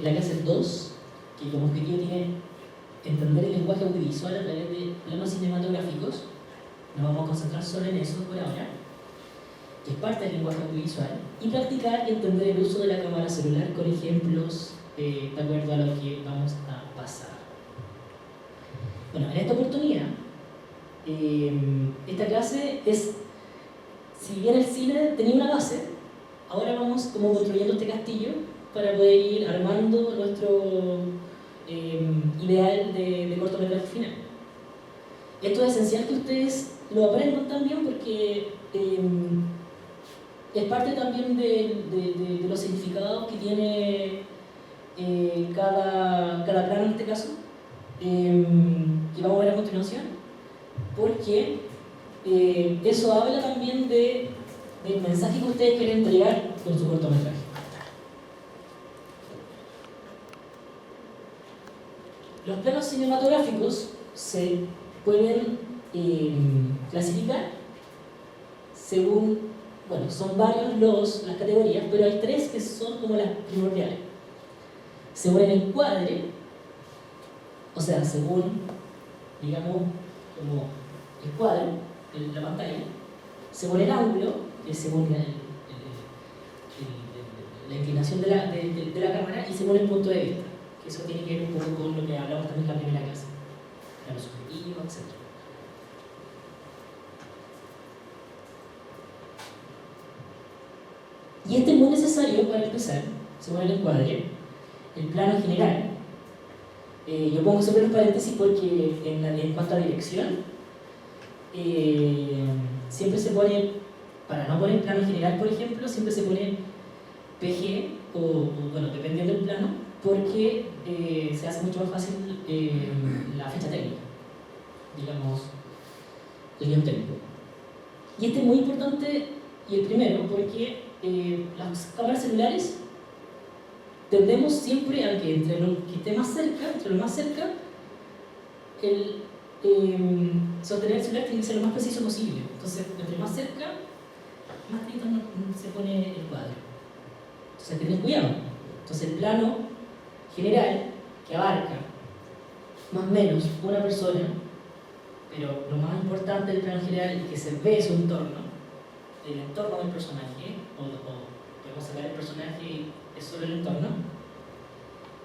la clase 2, que como objetivo tiene entender el lenguaje audiovisual a través de planos cinematográficos. Nos vamos a concentrar solo en eso por ahora, que es parte del lenguaje audiovisual, y practicar y entender el uso de la cámara celular con ejemplos de acuerdo a lo que vamos a pasar. Bueno, en esta oportunidad, esta clase es, si bien el cine tenía una base, ahora vamos como construyendo este castillo para poder ir armando nuestro ideal de cortometraje final. Esto es esencial que ustedes lo aprendan también porque es parte también de los significados que tiene cada plano en este caso, que vamos a ver a continuación, porque eso habla también del mensaje que ustedes quieren entregar con su cortometraje. Los planos cinematográficos se pueden clasificar según, bueno, son varios las categorías, pero hay tres que son como las primordiales. Según el encuadre, o sea, según, digamos, como el cuadro, la pantalla, según el ángulo, que es según la inclinación de la cámara, y según el punto de vista, que eso tiene que ver un poco con lo que hablamos también en la primera clase, plano subjetivo, etc. Y este es muy necesario para empezar, según el encuadre, el plano general. Yo pongo siempre los paréntesis porque en cuanto a dirección, siempre se pone, para no poner plano general, por ejemplo, siempre se pone PG, o bueno, dependiendo del plano, porque se hace mucho más fácil la fecha técnica, digamos, el guión técnico. Y este es muy importante, y el primero, porque las cámaras celulares tendemos siempre a que entre lo que esté más cerca, entre lo más cerca, sostener el celular tiene que ser lo más preciso posible. Entonces, entre más cerca, más clarito se pone el cuadro. Entonces, tened cuidado. Entonces, el plano general, que abarca más o menos una persona, pero lo más importante del plano general es que se ve su entorno, el entorno del personaje, o podemos sacar el personaje y es solo el entorno,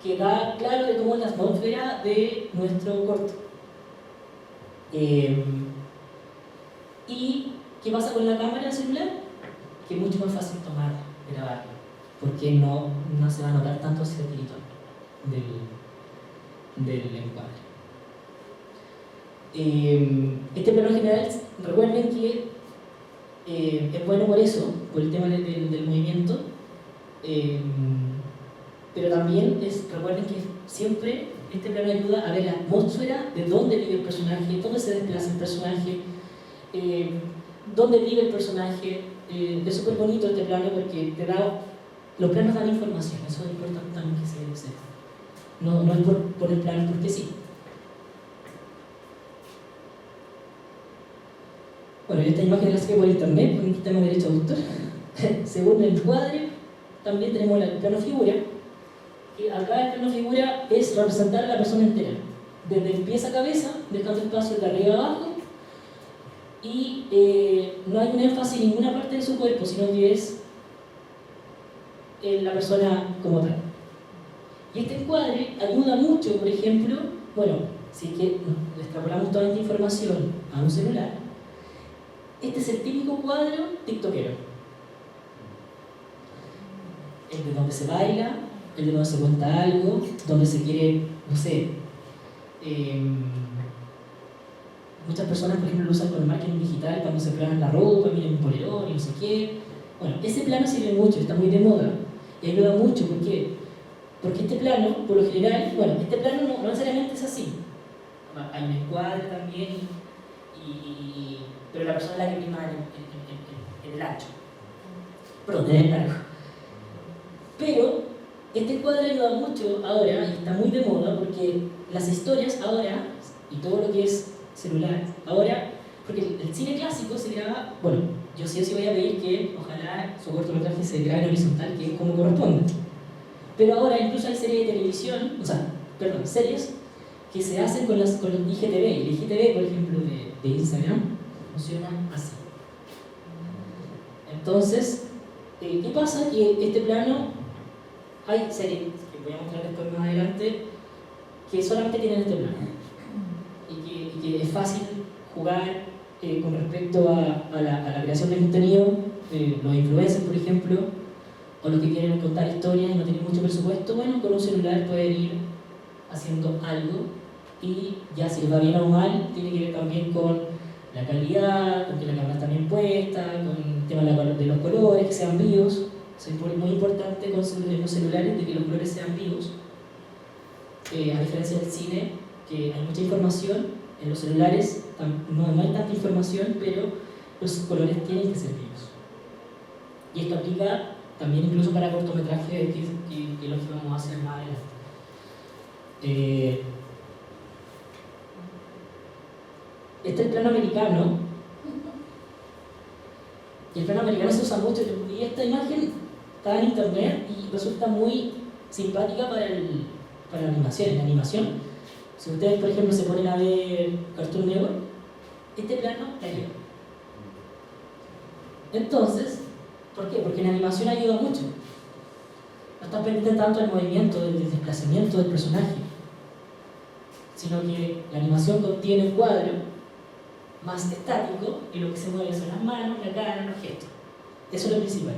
que da claro de cómo es la atmósfera de nuestro corto. ¿Y qué pasa con la cámara celular? Que es mucho más fácil tomar, grabarlo, porque no se va a notar tanto ese tirito del encuadre. Este plano general, recuerden que es bueno por eso, por el tema del movimiento, pero también recuerden que siempre este plano ayuda a ver la atmósfera de dónde vive el personaje, dónde se desplaza el personaje, dónde vive el personaje. Es súper bonito este plano porque los planos dan información, eso es importante también que se sepa. No es por el plano porque sí. Bueno, esta imagen la saqué por internet, con un sistema de derecho de autor. Según el encuadre, también tenemos el plano figura. Y acá el plano figura es representar a la persona entera, desde pies a cabeza, dejando espacio de arriba a abajo, y no hay un énfasis en ninguna parte de su cuerpo, sino que es la persona como tal. Y este encuadre ayuda mucho, por ejemplo, bueno, si es que extrapolamos toda esta información a un celular, este es el típico cuadro tiktokero. El de donde se baila, el de donde se cuenta algo, donde se quiere, no sé, muchas personas, por ejemplo, lo usan con el marketing digital cuando se planan la ropa, miren un polerón y no sé qué. Bueno, ese plano sirve mucho, está muy de moda y ayuda mucho. ¿Por qué? Porque este plano, por lo general, bueno, este plano no necesariamente es así. Hay un encuadre también, pero la persona es la que prima en el ancho. Perdón, en el largo. Pero este encuadre ayuda mucho ahora y está muy de moda porque las historias ahora, y todo lo que es celular, ahora, porque el cine clásico se graba, bueno, yo sí o sí voy a pedir que ojalá su cortometraje se grabe en horizontal, que es como corresponde. Pero ahora incluso hay series de televisión, series que se hacen con los IGTV. Y el IGTV, por ejemplo, de Instagram, funciona así. Entonces, ¿qué pasa? Que este plano, hay series que voy a mostrar después más adelante, que solamente tienen este plano. Y que es fácil jugar con respecto a la creación de contenido. Los influencers, por ejemplo, o los que quieren contar historias y no tienen mucho presupuesto, bueno, con un celular pueden ir haciendo algo, y ya si les va bien o mal, tiene que ver también con la calidad, con que la cámara está bien puesta, con el tema de los colores, que sean vivos. Es muy importante con los celulares de que los colores sean vivos, a diferencia del cine, que hay mucha información. En los celulares no hay tanta información, pero los colores tienen que ser vivos. Y esto aplica también incluso para cortometrajes, que los que vamos a hacer más adelante. Este es el plano americano, y el plano americano se usa mucho, y esta imagen está en internet y resulta muy simpática para la animación. En la animación, si ustedes por ejemplo se ponen a ver Cartoon Network, este plano te ayuda. Entonces, ¿por qué? Porque en animación ayuda mucho. No estás pendiente tanto del movimiento, del desplazamiento del personaje, sino que la animación contiene un cuadro más estático, y lo que se mueve son las manos, la cara, los gestos. Eso es lo principal.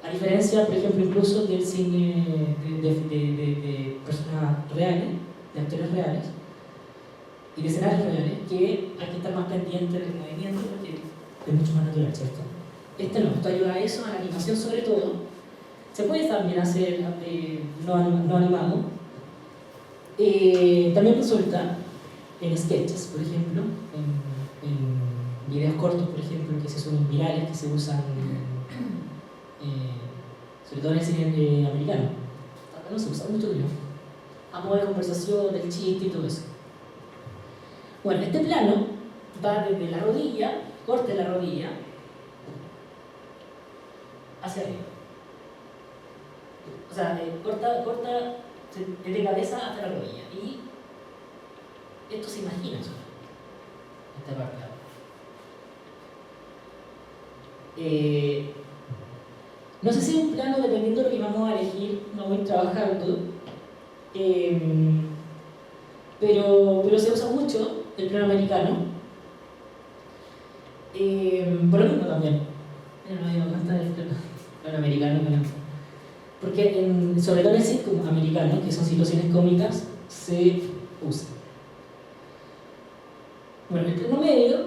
A diferencia, por ejemplo, incluso del cine de personas reales, de actores reales, y de escenarios reales, que hay que estar más pendiente del movimiento porque es mucho más natural, ¿cierto? Esto ayuda a eso, a la animación sobre todo. Se puede también hacer no animado. También resulta en sketches, por ejemplo, en videos cortos, por ejemplo, que se suben virales, que se usan sobre todo en el cine americano. Acá no se usa mucho, pero a modo de conversación, del chiste y todo eso. Bueno, este plano va desde la rodilla, corte la rodilla, hacia arriba. O sea, corta desde cabeza hasta la rodilla. Y esto se imagina solo, esta parte. No sé si es un plano, dependiendo de lo que vamos a elegir, vamos a ir trabajando, pero se usa mucho el plano americano, por lo mismo también. No me cuenta del plano americano, porque sobre todo en el sitcom americano, que son situaciones cómicas, se usa. Bueno, el plano medio,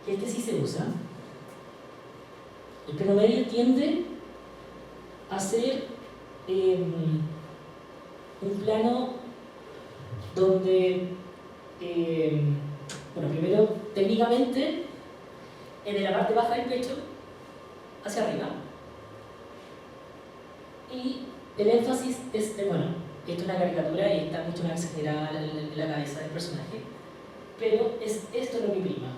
que este sí se usa, el plano medio tiende a ser un plano donde, primero, técnicamente, de la parte baja del pecho hacia arriba, y el énfasis es, esto es una caricatura y está mucho más exagerada la cabeza del personaje, pero es esto lo que prima,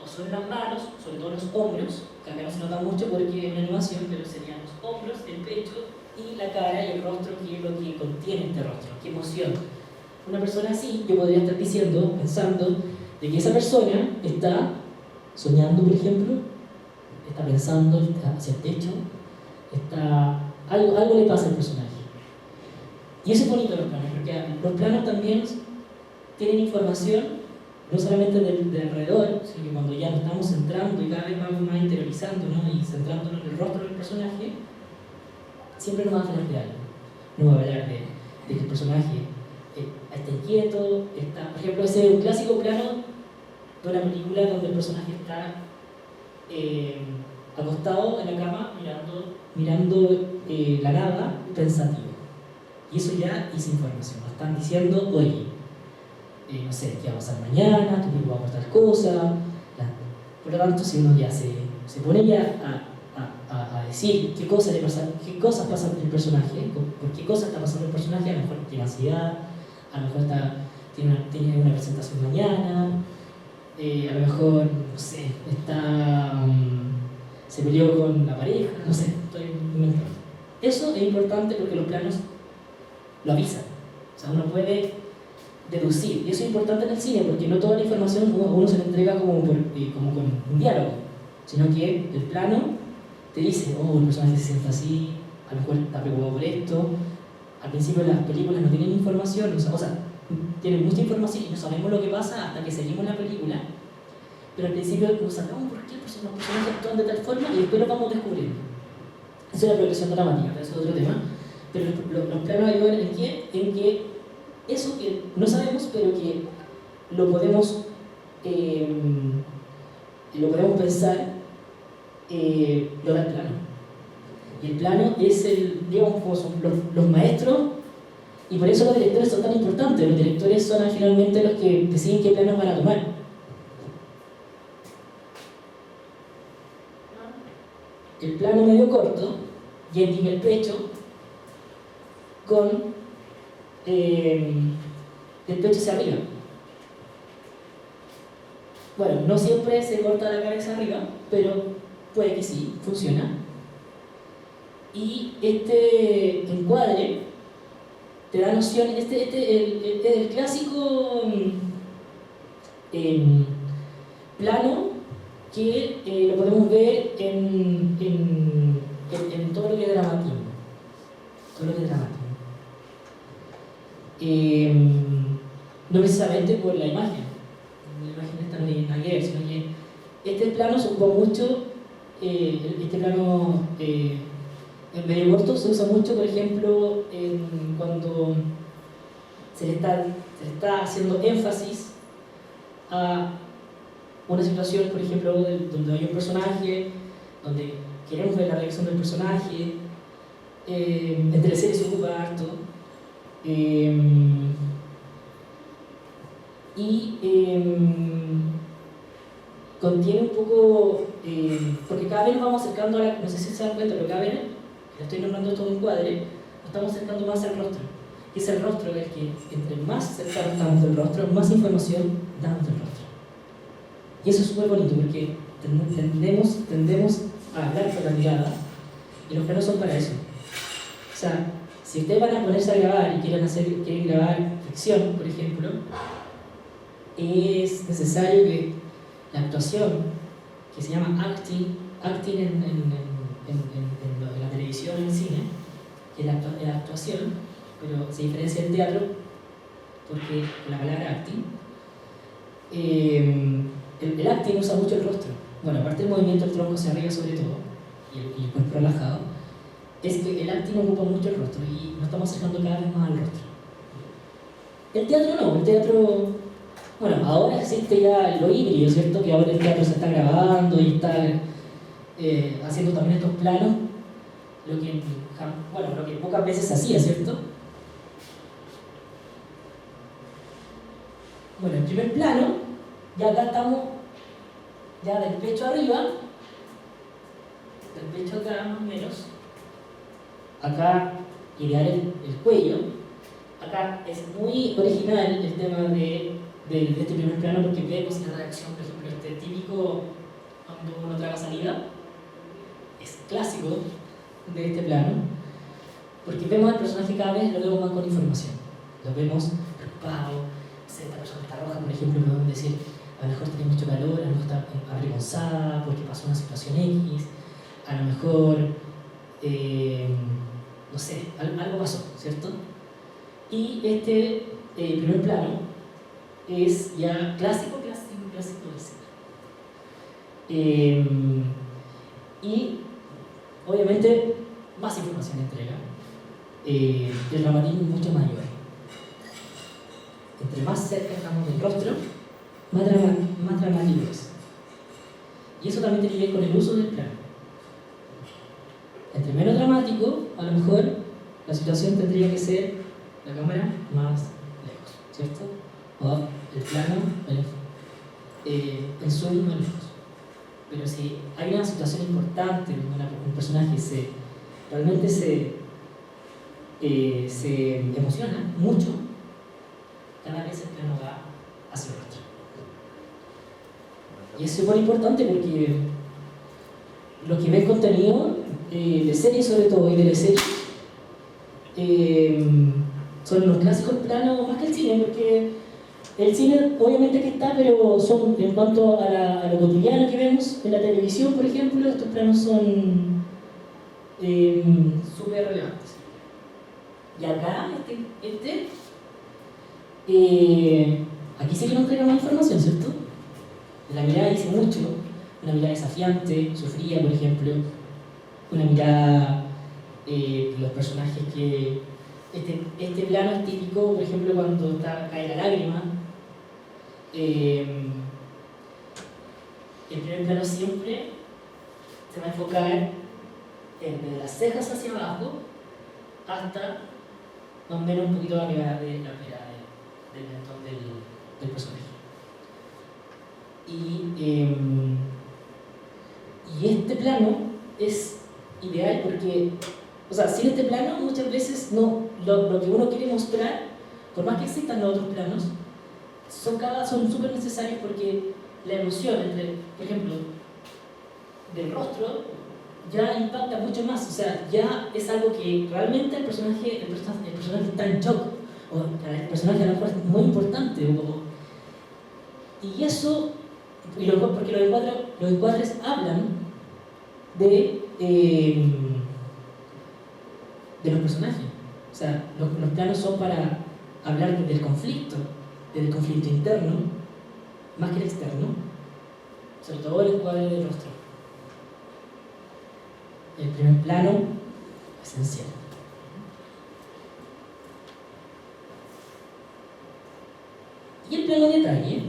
o son las manos, sobre todo los hombros, que acá no se nota mucho porque es una animación, pero serían los hombros, el pecho y la cara y el rostro, que es lo que contiene este rostro, qué emoción. Una persona así, yo podría estar pensando, de que esa persona está soñando, por ejemplo, está pensando, está hacia el techo, algo le pasa al personaje. Y eso es bonito de los planos, porque los planos también tienen información, no solamente del alrededor, sino que cuando ya nos estamos centrando y cada vez vamos más interiorizando, ¿no? Y centrándonos en el rostro del personaje, siempre nos va a hablar de algo. Nos va a hablar de que el personaje está inquieto, por ejemplo, ese es un clásico plano de una película donde el personaje está acostado en la cama mirando la nada, pensativo. Y eso ya es información. Nos están diciendo, oye, no sé, qué va a pasar mañana, tu tipo va a pasar cosas. Por lo tanto, si uno ya se pone ya a decir qué cosas pasan el personaje, por qué cosas está pasando el personaje, a lo mejor tiene ansiedad, a lo mejor tiene una presentación mañana, a lo mejor, no sé, se peleó con la pareja, no sé, estoy inventando. Eso es importante porque los planos lo avisan. O sea, uno puede deducir. Y eso es importante en el cine porque no toda la información a uno se le entrega como con un diálogo, sino que el plano te dice, oh, el personaje se siente así, a lo mejor está preocupado por esto. Al principio las películas no tienen información, o sea, tienen mucha información y no sabemos lo que pasa hasta que seguimos la película. Pero al principio no sabemos por qué los personajes actúan de tal forma y después lo vamos descubriendo. Eso es la progresión dramática, pero eso es otro tema. Pero los planos ayudan en que eso que no sabemos, pero que lo podemos pensar, lo da el plano. Y el plano es digamos, como son los maestros, y por eso los directores son tan importantes. Los directores son finalmente los que deciden qué planos van a tomar. El plano medio corto, y indica el pecho, con el pecho hacia arriba. Bueno, no siempre se corta la cabeza arriba, pero puede que sí, funciona. Y este encuadre te da noción, el clásico plano que lo podemos ver en todo lo que es dramatismo. Todo lo que es dramatismo. No precisamente por la imagen esta no tiene nada que ver, sino que este plano se ocupa mucho, este plano en medio corto se usa mucho, por ejemplo, cuando se le está haciendo énfasis a una situación, por ejemplo, donde hay un personaje, donde queremos ver la reacción del personaje, en teleseries se ocupa harto. Contiene un poco, porque cada vez nos vamos acercando a no sé si se dan cuenta, pero cada vez, que estoy nombrando todo un encuadre, nos estamos acercando más al rostro. Y es el rostro el que, entre más cercano estamos del rostro, más información damos del rostro. Y eso es súper bonito porque tendemos a hablar con la mirada, y los planos son para eso. O sea, si ustedes van a ponerse a grabar y quieren grabar ficción, por ejemplo, es necesario que la actuación, que se llama acting en la televisión y en el cine, que es la actuación, pero se diferencia del teatro porque con la palabra acting, el acting usa mucho el rostro. Bueno, aparte del movimiento del tronco hacia arriba sobre todo, y el cuerpo relajado, es que el acting ocupa mucho el rostro y nos estamos acercando cada vez más al rostro. El teatro no, el teatro, bueno, ahora existe ya lo híbrido, ¿cierto? Que ahora el teatro se está grabando y está haciendo también estos planos, lo que pocas veces se hacía, ¿cierto? Bueno, en primer plano, ya acá estamos, ya del pecho arriba, del pecho acá más o menos, acá idear el cuello. Acá es muy original el tema de este primer plano porque vemos la reacción, por ejemplo, este típico cuando uno traga saliva, es clásico de este plano, porque vemos al personaje cada vez, lo vemos más con información, lo vemos preocupado, esta persona está roja, por ejemplo, podemos decir, a lo mejor tiene mucho calor, a lo mejor está avergonzada porque pasó una situación X, a lo mejor, no sé, algo pasó, ¿cierto? Y este primer plano es ya clásico del cine. Y obviamente más información entrega. El dramatismo es mucho mayor. Entre más cerca estamos del rostro, más dramático es. Y eso también tiene que ver con el uso del plano. Entre menos dramático, a lo mejor la situación tendría que ser la cámara más lejos, ¿cierto? O el plano, el zoom más lejos. Pero si hay una situación importante donde un personaje realmente se emociona mucho, cada vez el plano va hacia el rostro. Y es súper importante porque lo que ve el contenido de series sobre todo, y de series, son los clásicos planos más que el cine, porque el cine obviamente que está, pero son en cuanto a lo cotidiano que vemos en la televisión, por ejemplo, estos planos son súper relevantes. Y acá, aquí sí que nos entrega más información, ¿cierto? La mirada dice mucho, una mirada desafiante, sufría, por ejemplo, una mirada de los personajes que... Este plano es típico, por ejemplo, cuando cae la lágrima. El primer plano siempre se va a enfocar desde las cejas hacia abajo hasta más o menos un poquito la mirada del mentón del personaje. Y este plano es ideal porque, o sea, sin este plano muchas veces no, lo que uno quiere mostrar, por más que existan los otros planos, son súper necesarios porque la emoción entre, por ejemplo, del rostro ya impacta mucho más, o sea, ya es algo que realmente el personaje está en shock, o el personaje a lo mejor es muy importante, y eso, porque los encuadres hablan de los personajes, o sea, los planos son para hablar del conflicto interno, más que el externo, sobre todo el encuadre del rostro. El primer plano, esencial. Y el plano de detalle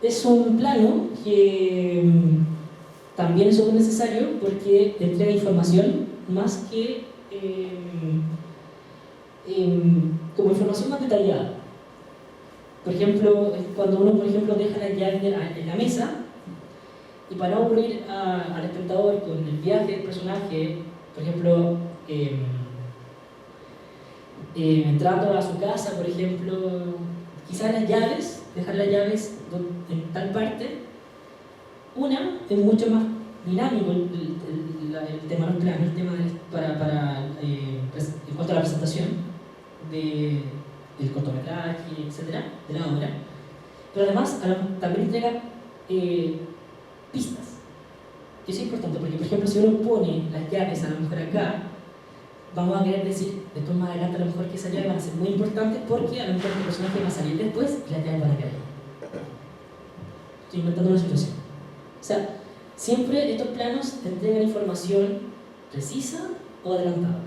es un plano que también es súper necesario porque entrega información más que como información más detallada. Por ejemplo, cuando uno deja la llave en la mesa y para no aburrir al espectador con el viaje del personaje, por ejemplo, entrando a su casa, por ejemplo, quizás dejar las llaves en tal parte, es mucho más dinámico el tema de los planos, el tema en cuanto a la presentación del cortometraje, etcétera, de la obra, pero además también entrega pistas. Y eso es importante porque, por ejemplo, si uno pone las llaves a lo mejor acá, vamos a querer decir después más adelante a lo mejor que esas llaves van a ser muy importantes porque a lo mejor el personaje va a salir después y las llaves van a quedar ahí. Estoy inventando una situación. O sea, siempre estos planos te entregan información precisa o adelantada.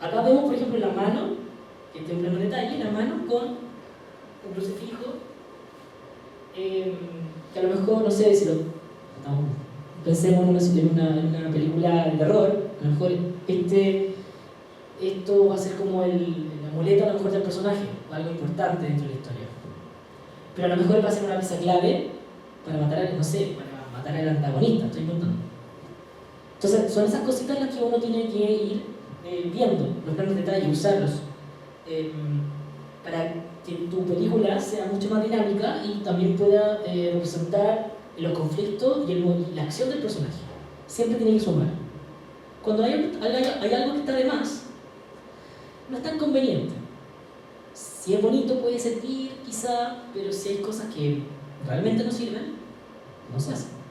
Acá vemos, por ejemplo, la mano, que este es un plano de detalle, la mano con un crucifijo, que a lo mejor, no sé si pensemos en una película de terror, a lo mejor esto va a ser como el amuleto a lo mejor del personaje, o algo importante dentro de la historia. Pero a lo mejor va a ser una pieza clave para matar al antagonista, estoy contando. Entonces, son esas cositas las que uno tiene que ir viendo, los planos de detalle, usarlos, para que tu película sea mucho más dinámica y también pueda representar los conflictos y la acción del personaje. Siempre tiene que sumar. Cuando hay algo que está de más, no es tan conveniente. Si es bonito puede servir, quizá, pero si hay cosas que realmente no sirven, no se hacen.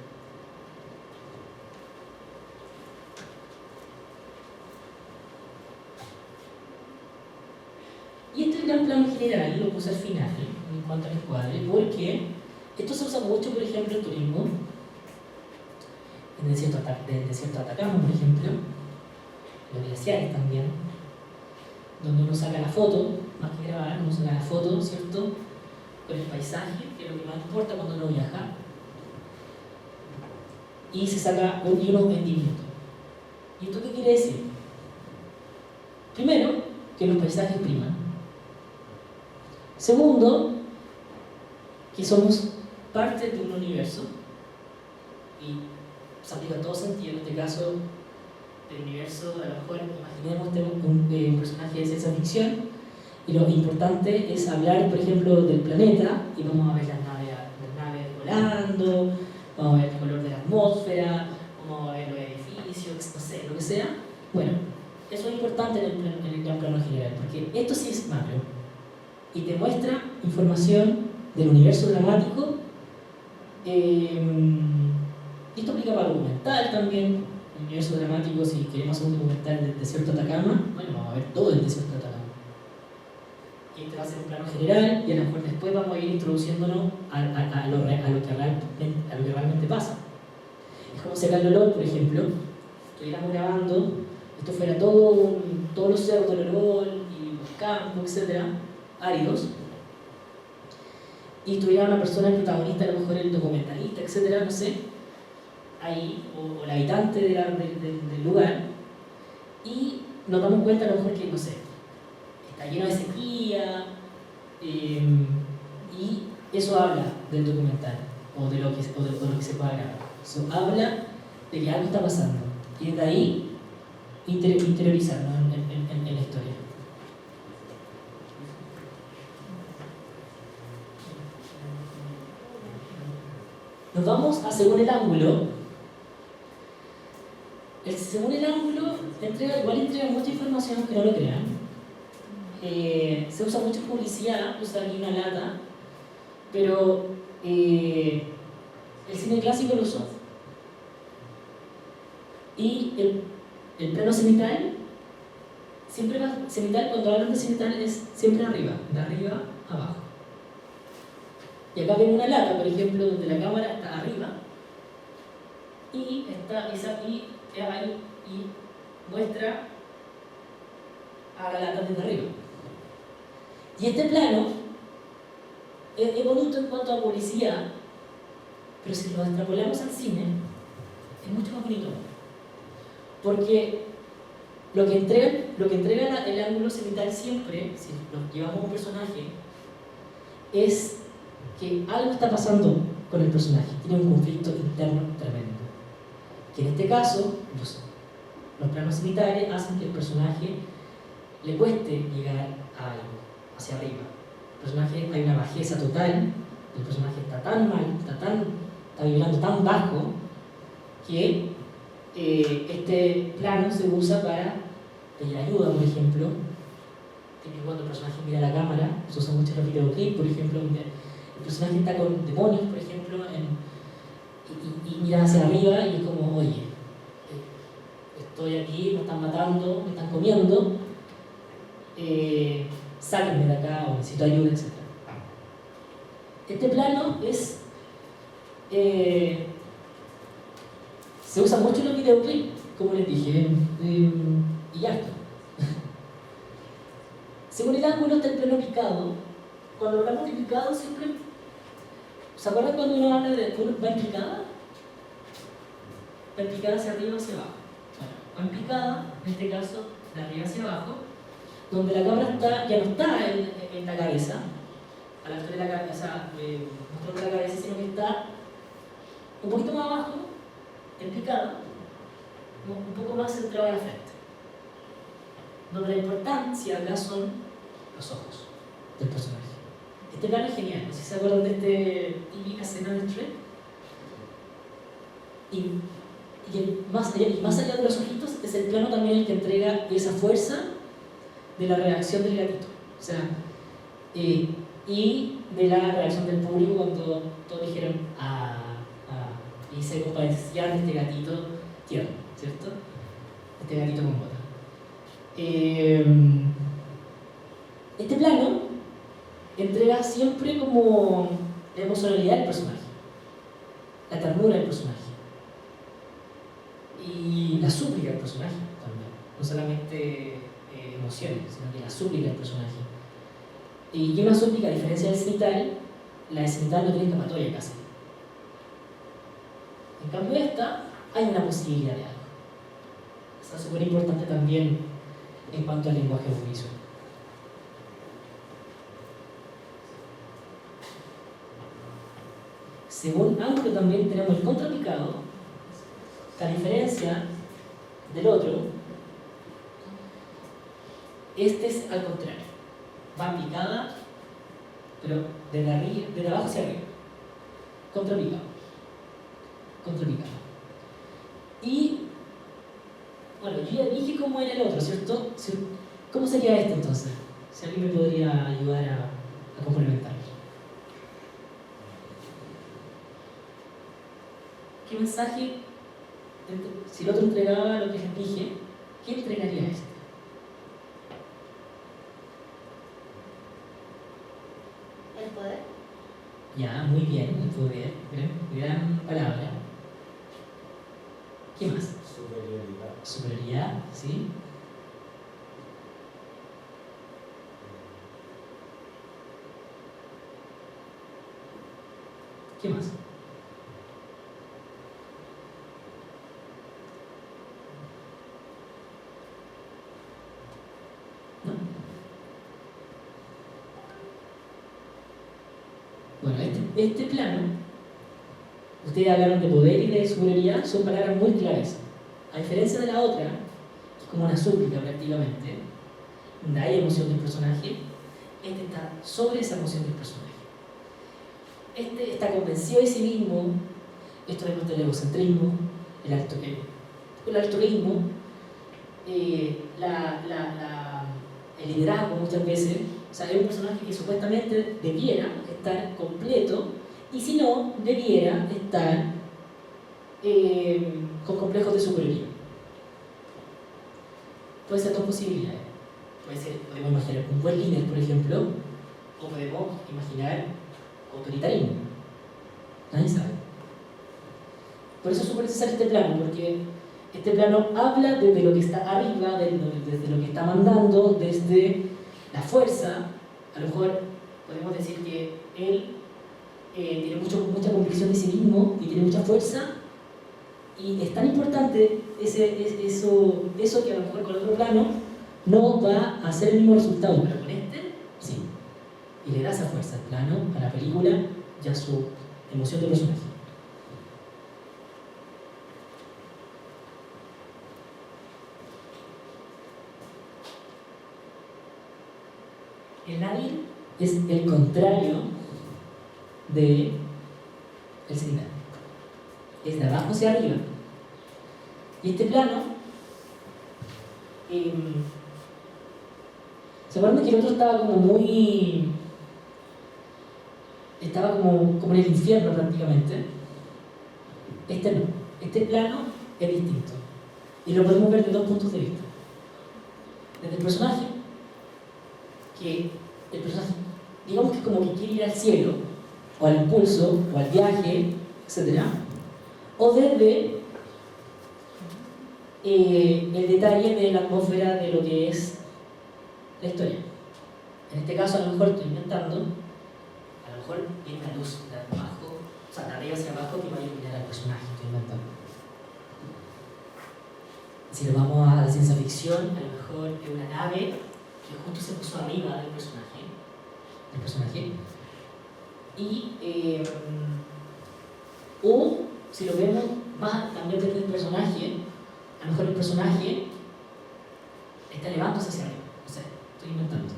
Y este gran plano general lo puse al final, en cuanto al encuadre, porque esto se usa mucho, por ejemplo, en turismo, en el desierto de Atacama, por ejemplo, en los glaciares también, donde uno saca la foto, más que grabar, uno saca la foto, ¿cierto?, con el paisaje, que es lo que más importa cuando uno viaja, y se saca unos rendimientos. ¿Y esto qué quiere decir? Primero, que los paisajes priman. Segundo, que somos parte de un universo, y se aplica en todo sentido, en este caso, del universo, a lo mejor imaginemos un personaje de ciencia ficción, y lo importante es hablar, por ejemplo, del planeta, y vamos a ver las naves volando, vamos a ver el color de la atmósfera, vamos a ver los edificios, no sé, lo que sea. Bueno, eso es importante en el gran plano general, porque esto sí es macro y te muestra información del universo dramático. Esto aplica para documental también. El universo dramático, si queremos hacer un documental del desierto de Atacama, bueno, vamos a ver todo el desierto de Atacama. Y este va a ser un plano general y a lo mejor después vamos a ir introduciéndonos a lo que realmente pasa. Es como si acá en Lolol, por ejemplo, estuviéramos grabando, esto fuera todos los cerros de Lolol y los campos, etc., áridos, y tuviera una persona, el protagonista, a lo mejor el documentalista, etcétera, no sé, ahí, o el habitante del lugar, y nos damos cuenta a lo mejor que, no sé, está lleno de sequía, y eso habla del documental, o de lo que se puede grabar. Eso habla de que algo está pasando, y desde ahí interiorizarnos en la historia. Nos vamos a según el ángulo. Según el ángulo, igual entrega mucha información, que no lo crean. Se usa mucho publicidad, usa aquí una lata, pero el cine clásico lo usó. Y el plano cenital, cenital, cuando hablan de cenital, es siempre arriba, de arriba a abajo. Y acá vemos una lata, por ejemplo, donde la cámara está arriba y muestra a la lata desde arriba. Y este plano es bonito en cuanto a publicidad, pero si lo extrapolamos al cine, es mucho más bonito. Porque lo que entrega el ángulo cenital siempre, si nos llevamos a un personaje, es que algo está pasando con el personaje, tiene un conflicto interno tremendo. Que en este caso, los planos cenitales hacen que el personaje le cueste llegar a algo, hacia arriba. El personaje, hay una bajeza total, el personaje está tan mal, está vibrando tan bajo, que este plano se usa para pedir ayuda, por ejemplo. Que cuando el personaje mira la cámara, se usa mucho en los videoclips, por ejemplo, el personaje está con demonios, por ejemplo, y mira hacia arriba y es como, oye, estoy aquí, me están matando, me están comiendo, sáquenme de acá o necesito ayuda, etc. Este plano se usa mucho en los videoclips, como les dije, y ya está. Según el ángulo está el plano picado. Cuando hablamos de picado siempre... ¿Se acuerdan cuando uno habla de que uno va en picada? Va en picada hacia arriba o hacia abajo. Bueno, va en picada, en este caso, de arriba hacia abajo, donde la cámara ya no está en la cabeza, a la altura de la cabeza, mostrando la cabeza, sino que está un poquito más abajo, en picada, un poco más centrado a la frente. Donde la importancia acá son los ojos del personaje. Este plano es genial, no sé si se acuerdan de esta típica escena de Shrek. Y más allá de los ojitos, es el plano también el que entrega esa fuerza de la reacción del gatito. O sea, y de la reacción del público cuando todos dijeron y se compadecían de este gatito tierno, ¿cierto? Este gatito con bota. Este plano entrega siempre como la emocionalidad del personaje, la ternura del personaje y la súplica del personaje también, no solamente emociones, sino que la súplica del personaje. Y una súplica, a diferencia del cenital, la de cenital no tiene escapatoria casi. En cambio esta, hay una posibilidad de algo. Eso es súper importante también en cuanto al lenguaje audiovisual. Según ángulo también tenemos el contrapicado, que a diferencia del otro, este es al contrario, va picada, pero desde abajo hacia arriba. contrapicado. Contrapicado. Y, bueno, yo ya dije cómo era el otro, ¿cierto? ¿Cómo sería este entonces? Si alguien me podría ayudar a complementar. ¿Qué mensaje, si el otro entregaba lo que les dije, qué entregaría este? El poder. Ya, muy bien, el poder, gran palabra. ¿Qué más? Superioridad. Superioridad, ¿sí? ¿Qué más? ¿No? Bueno, este plano, ustedes hablaron de poder y de superioridad, son palabras muy claves. A diferencia de la otra, que es como una súplica prácticamente, donde hay emoción del personaje, este está sobre esa emoción del personaje. Este está convencido de sí mismo, esto es del egocentrismo, el altruismo, el liderazgo muchas veces. O sea, es un personaje que supuestamente debiera estar completo y si no, debiera estar con complejos de superioridad. Puede ser dos posibilidades. Podemos imaginar un buen líder, por ejemplo, o podemos imaginar autoritarismo. Nadie sabe. Por eso es súper necesario este plano, porque este plano habla desde lo que está arriba, desde lo que está mandando, desde la fuerza. A lo mejor podemos decir que él tiene mucha convicción de sí mismo y tiene mucha fuerza, y es tan importante eso que a lo mejor con otro plano no va a hacer el mismo resultado, pero con este sí. Y le da esa fuerza al plano, a la película y a su emoción de personaje. El hábil es el contrario de el cenital. Es de abajo hacia arriba. Y este plano, ¿se acuerdan que el otro estaba como muy... estaba como en el infierno prácticamente? Este no. Este plano es distinto. Y lo podemos ver de dos puntos de vista. Desde el personaje, digamos que como que quiere ir al cielo, o al impulso, o al viaje, etc. O desde el detalle de la atmósfera de lo que es la historia. En este caso, a lo mejor estoy inventando, a lo mejor viene una luz de abajo, o sea, de arriba hacia abajo que va a iluminar al personaje, estoy inventando. Si lo vamos a la ciencia ficción, a lo mejor es una nave que justo se puso arriba del personaje. O si lo vemos más también desde el personaje, a lo mejor el personaje está elevándose hacia arriba. O sea, estoy inventando.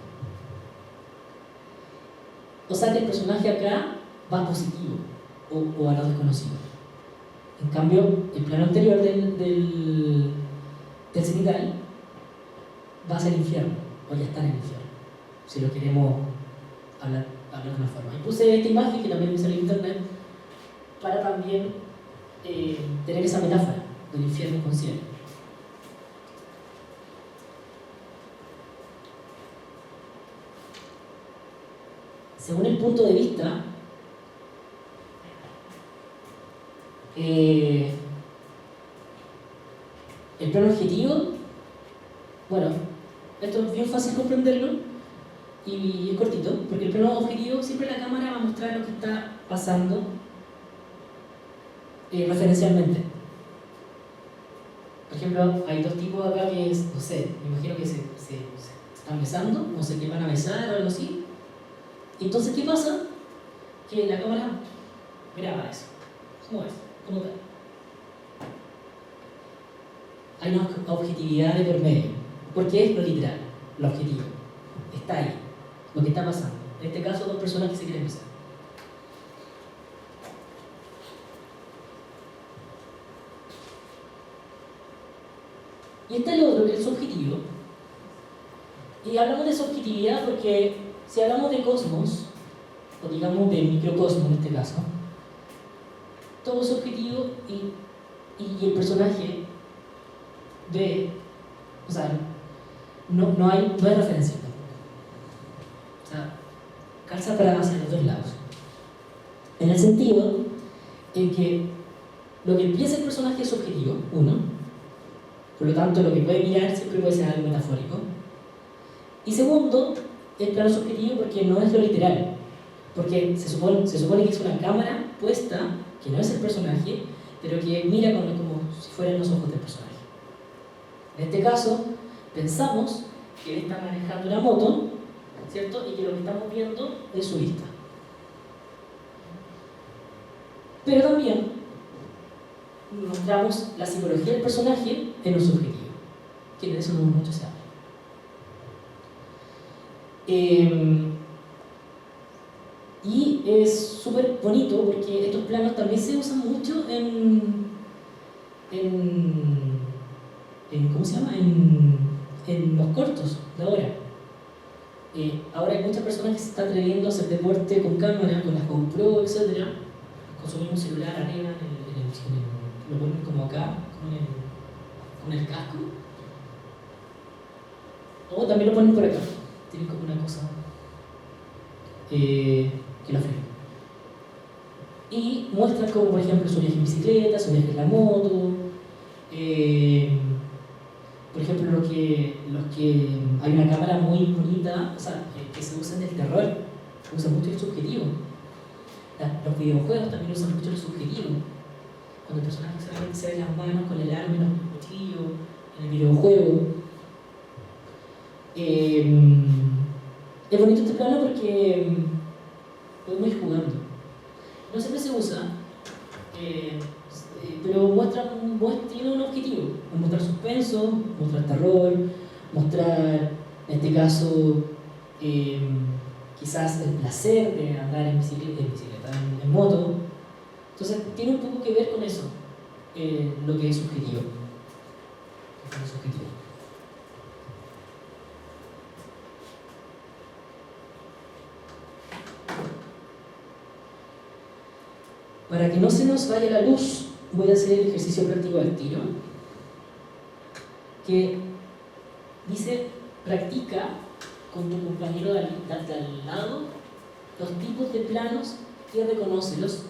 O sea que el personaje acá va positivo o a lo desconocido. En cambio, el plano anterior del cenital va hacia el infierno, o ya está en el infierno, si lo queremos hablar de una forma. Y puse esta imagen que también me salió en internet para también tener esa metáfora del infierno con cielo. Según el punto de vista, el plano objetivo, bueno, esto es bien fácil comprenderlo y es cortito, porque el plano objetivo siempre la cámara va a mostrar lo que está pasando referencialmente. Por ejemplo, hay dos tipos acá que es, no sé, me imagino que se están besando, no sé qué van a besar o algo así. Entonces, ¿qué pasa? Que la cámara graba eso. ¿Cómo es? ¿Cómo tal? Hay una objetividad de por medio. Porque es lo literal, lo objetivo. Está ahí, lo que está pasando. En este caso, dos personas que se quieren besar. Y está el otro, que es el subjetivo. Y hablamos de subjetividad porque si hablamos de cosmos, o digamos de microcosmos en este caso, todo es subjetivo y el personaje ve, o sea, no hay referencia tampoco. O sea, calza para hacia los dos lados. En el sentido en que lo que piensa el personaje es subjetivo, uno, por lo tanto lo que puede mirar siempre puede ser algo metafórico. Y segundo, el plano subjetivo porque no es lo literal, porque se supone que es una cámara puesta, que no es el personaje, pero que mira como si fueran los ojos del personaje. En este caso, pensamos que él está manejando una moto, ¿cierto? Y que lo que estamos viendo es su vista. Pero también mostramos la psicología del personaje en un subjetivo, que de eso no mucho se habla. Y es súper bonito porque estos planos también se usan mucho en ¿cómo se llama? En los cortos de ahora. Ahora hay muchas personas que se están atreviendo a hacer deporte con cámara, con las GoPro, etc. Consumir un celular arriba, lo ponen como acá, con el casco. O también lo ponen por acá. Tienen como una cosa que lo frena. Y muestran como, por ejemplo, su viaje en bicicleta, su viaje en la moto. Por ejemplo, los que hay una cámara muy bonita, o sea, que se usa en el terror, se usa mucho el subjetivo. Los videojuegos también usan mucho el subjetivo. Cuando el personaje solamente se ve las manos con el arma y los cuchillos en el videojuego. Es bonito este plano porque podemos ir jugando. No siempre se usa, pero tiene un objetivo: mostrar suspenso, mostrar terror, mostrar, en este caso, quizás el placer de andar en bicicleta, en moto. Entonces, tiene un poco que ver con eso, lo que es subjetivo. Para que no se nos vaya la luz, voy a hacer el ejercicio práctico del tiro, que dice: practica con tu compañero de al lado los tipos de planos y reconócelos.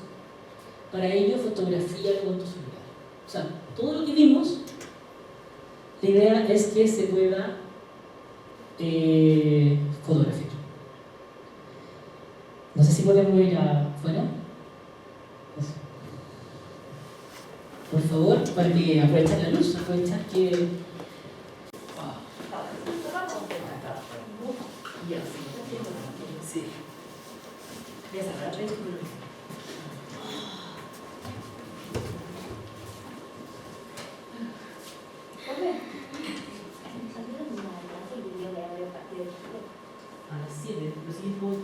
Para ello, fotografíalo con tu celular. O sea, todo lo que vimos, la idea es que se pueda fotografiar. No sé si podemos ir afuera. Por favor, para que aprovechen la luz, aprovechar que... Sí. Voy a cerrar esto. A las 7, pero si por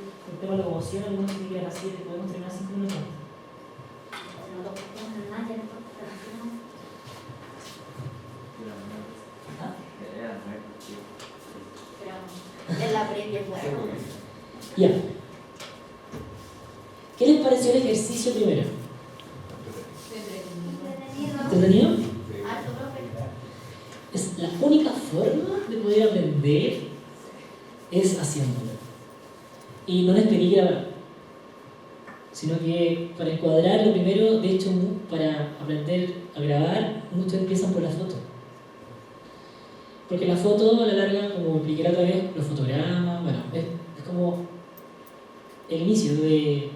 tema de locomoción, algunos dicen que a las 7 podemos terminar 5 minutos. En la previa, claro. Ya. ¿Qué les pareció el ejercicio primero? ¿Entretenido? Es la única forma de poder aprender es haciéndolo. Y no les pedí grabar, sino que para encuadrar lo primero, de hecho, para aprender a grabar, muchos empiezan por la foto. Porque la foto a la larga, como expliqué la otra vez, los fotogramas, bueno, es como el inicio de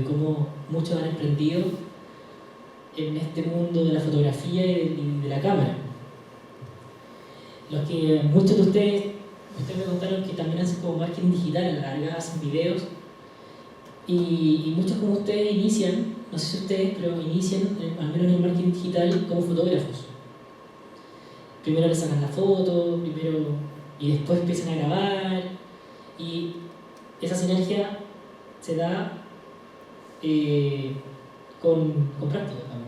cómo muchos han emprendido en este mundo de la fotografía y de la cámara. Muchos de ustedes me contaron que también hacen como marketing digital, a la larga hacen videos, y muchos como ustedes inician, no sé si ustedes, pero inician, al menos en el marketing digital, como fotógrafos. Primero le sacan la foto, y después empiezan a grabar, y esa sinergia se da con práctica también.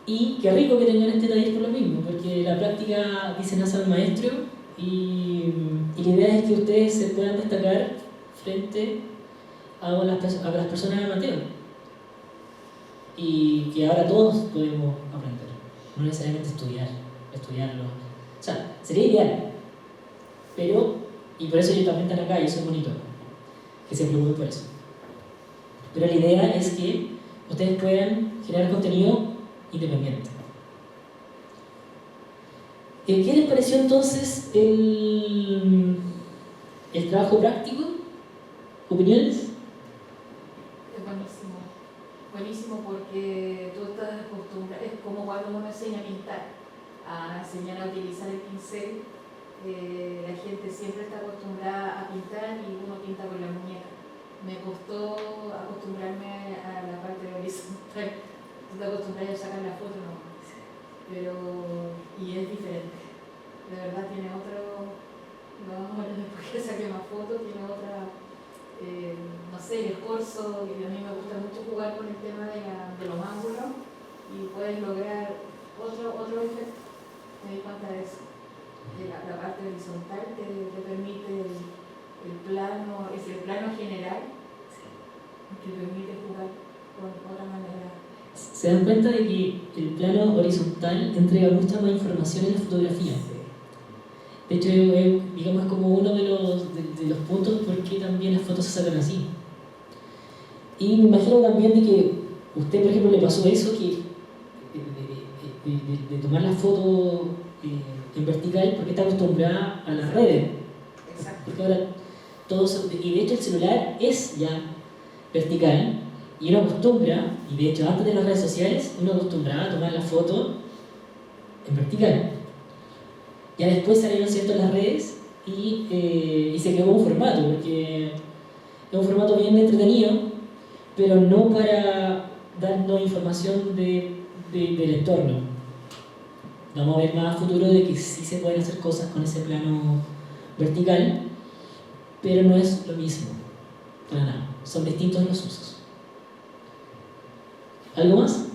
Y qué rico que tengan este taller por lo mismo, porque la práctica dice nace al maestro y la idea es que ustedes se puedan destacar frente a las personas amateur. Y que ahora todos podemos aprender, no necesariamente estudiarlo. O sea, sería ideal, pero, y por eso ellos también están acá y eso es bonito, que se preocupen por eso. Pero la idea es que ustedes puedan generar contenido independiente. ¿Qué les pareció entonces el trabajo práctico? ¿Opiniones? Es buenísimo. Buenísimo porque tú estás acostumbrado, es como cuando uno enseña a pintar, a enseñar a utilizar el pincel. La gente siempre está acostumbrada a pintar y uno pinta con la muñeca. Me costó acostumbrarme a la parte horizontal. Tú te acostumbras a sacar la foto, no. Y es diferente. De verdad tiene otro, no vamos a ver después que saque más fotos, tiene otra, no sé, el escorzo, y a mí me gusta mucho jugar con el tema de los ángulos y puedes lograr otro efecto. Me di cuenta de eso. De la parte horizontal te permite el plano, es el plano general que permite jugar con otra manera. Se dan cuenta de que el plano horizontal entrega mucha más información en la fotografía. De hecho, digamos, es como uno de los puntos por qué también las fotos se sacan así. Y me imagino también de que usted, por ejemplo, le pasó eso, que de tomar la foto en vertical porque está acostumbrada a las redes. Exacto. Porque ahora y de hecho el celular es ya vertical y uno acostumbra, y de hecho antes de las redes sociales, uno acostumbraba a tomar la foto en vertical. Ya después salieron cierto las redes y se creó un formato, porque es un formato bien entretenido, pero no para darnos información del entorno. Vamos a ver más a futuro de que sí se pueden hacer cosas con ese plano vertical, pero no es lo mismo, para nada. Son distintos los usos. ¿Algo más?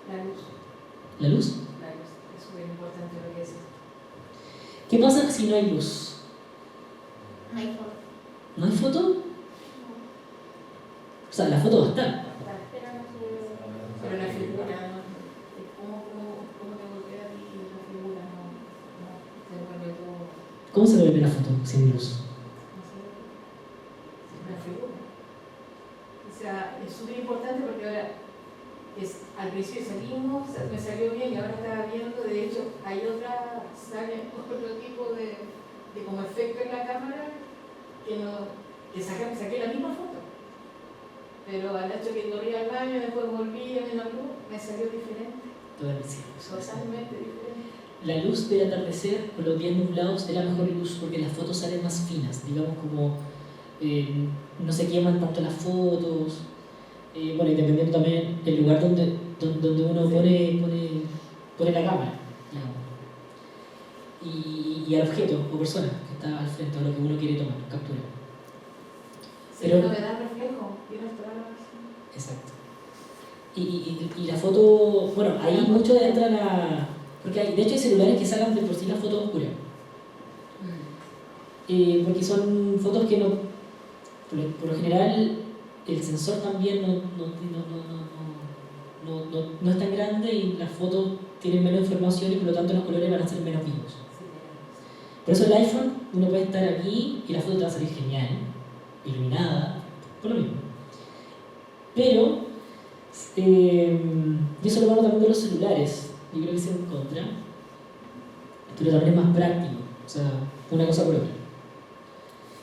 La luz. ¿La luz? La luz. Es súper importante lo que es esto. ¿Qué pasa si no hay luz? No hay foto. ¿No hay foto? O sea, la foto va a estar. Pero no se... Pero la figura, ¿no? ¿Cómo te golpea a ti la figura? No se vuelve todo. ¿Cómo se ve la foto sin luz? No sé. La figura. O sea, es súper importante porque ahora, al principio salimos, me salió bien y ahora estaba viendo, de hecho, hay sale otro tipo de como efecto en la cámara que saqué la misma foto. Pero al hecho que corrí al baño, después volví a la luz, me salió diferente. Totalmente diferente. La luz del atardecer con los días nublados es la mejor luz porque las fotos salen más finas, digamos como no se queman tanto las fotos. Bueno, y dependiendo también del lugar donde uno pone la cámara, digamos. Y al objeto o persona que está al frente a lo que uno quiere tomar, captura. Sí, pero no me da reflejo, tienes toda la razón. Exacto. Y la foto, bueno, ahí mucho entra porque de hecho hay celulares que sacan de por sí las fotos oscuras. Porque son fotos que por lo general el sensor también no es tan grande y las fotos tienen menos información y por lo tanto los colores van a ser menos vivos. Por eso el iPhone, uno puede estar aquí y la foto te va a salir genial, iluminada, por lo mismo. Pero, y eso lo vamos también de los celulares, yo creo que se en contra, pero también es más práctico, o sea, una cosa por otra.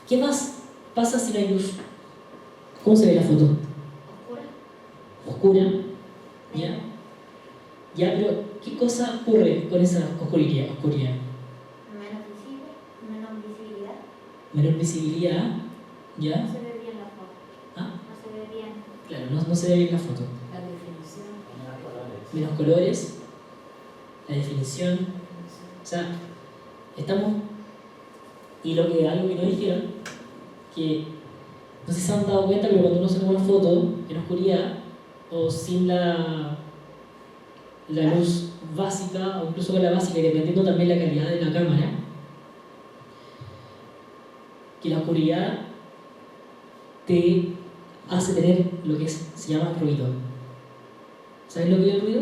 ¿Qué más pasa si no hay luz? ¿Cómo se ve la foto? Oscura. Oscura, ¿ya? Ya, pero ¿qué cosa ocurre con esa oscuridad? Menos visible, menos visibilidad. Menor visibilidad, ¿ya? No se ve bien la foto. ¿Ah? No se ve bien. Claro, no se ve bien la foto. La definición. Menos colores, la definición, o sea, estamos, y algo que no dijeron, que No sé si se han dado cuenta, pero cuando uno se toma una foto en oscuridad o sin la luz básica o incluso con la básica, y dependiendo también la calidad de la cámara, que la oscuridad te hace tener lo que se llama ruido. ¿Sabes lo que es el ruido?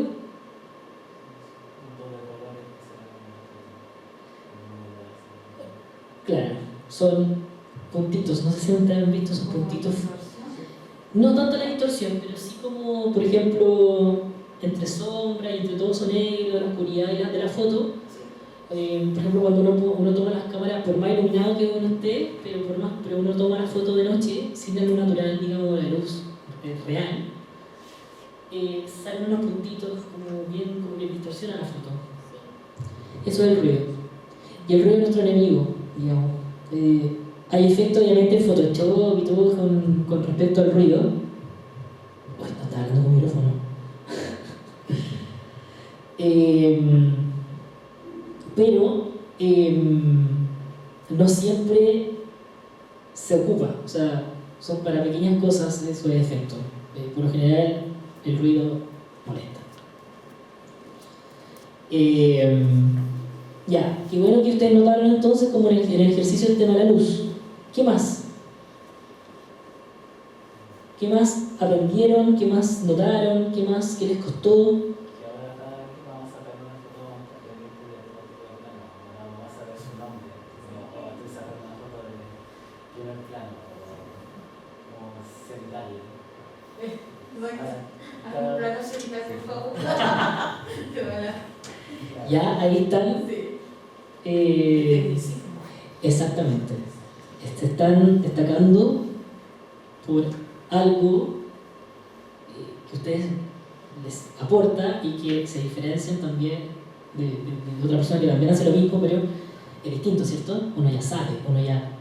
Claro, son puntitos, no sé si ustedes han visto esos puntitos. No tanto la distorsión, pero sí como, por ejemplo, entre sombra y entre todo eso negro, la oscuridad y de la foto. Por ejemplo, cuando uno toma las cámaras, por más iluminado que uno esté, pero uno toma la foto de noche sin la luz natural, digamos, la luz real, salen unos puntitos como que distorsionan la foto. Eso es el ruido. Y el ruido es nuestro enemigo, digamos. Hay efectos, obviamente, en Photoshop y todo con respecto al ruido. Uy, no estaba hablando con el micrófono. Pero no siempre se ocupa, o sea, son para pequeñas cosas esos efectos. Por lo general, el ruido molesta. Ya, qué bueno que ustedes notaron entonces como en el ejercicio del tema de la luz. ¿Qué más? ¿Qué más aprendieron? ¿Qué más notaron? ¿Qué más? ¿Qué les costó? Ya, ahí están. Exactamente. Se están destacando por algo que ustedes les aporta y que se diferencian también de otra persona que también hace lo mismo, pero es distinto, ¿cierto? Uno ya sabe, uno ya,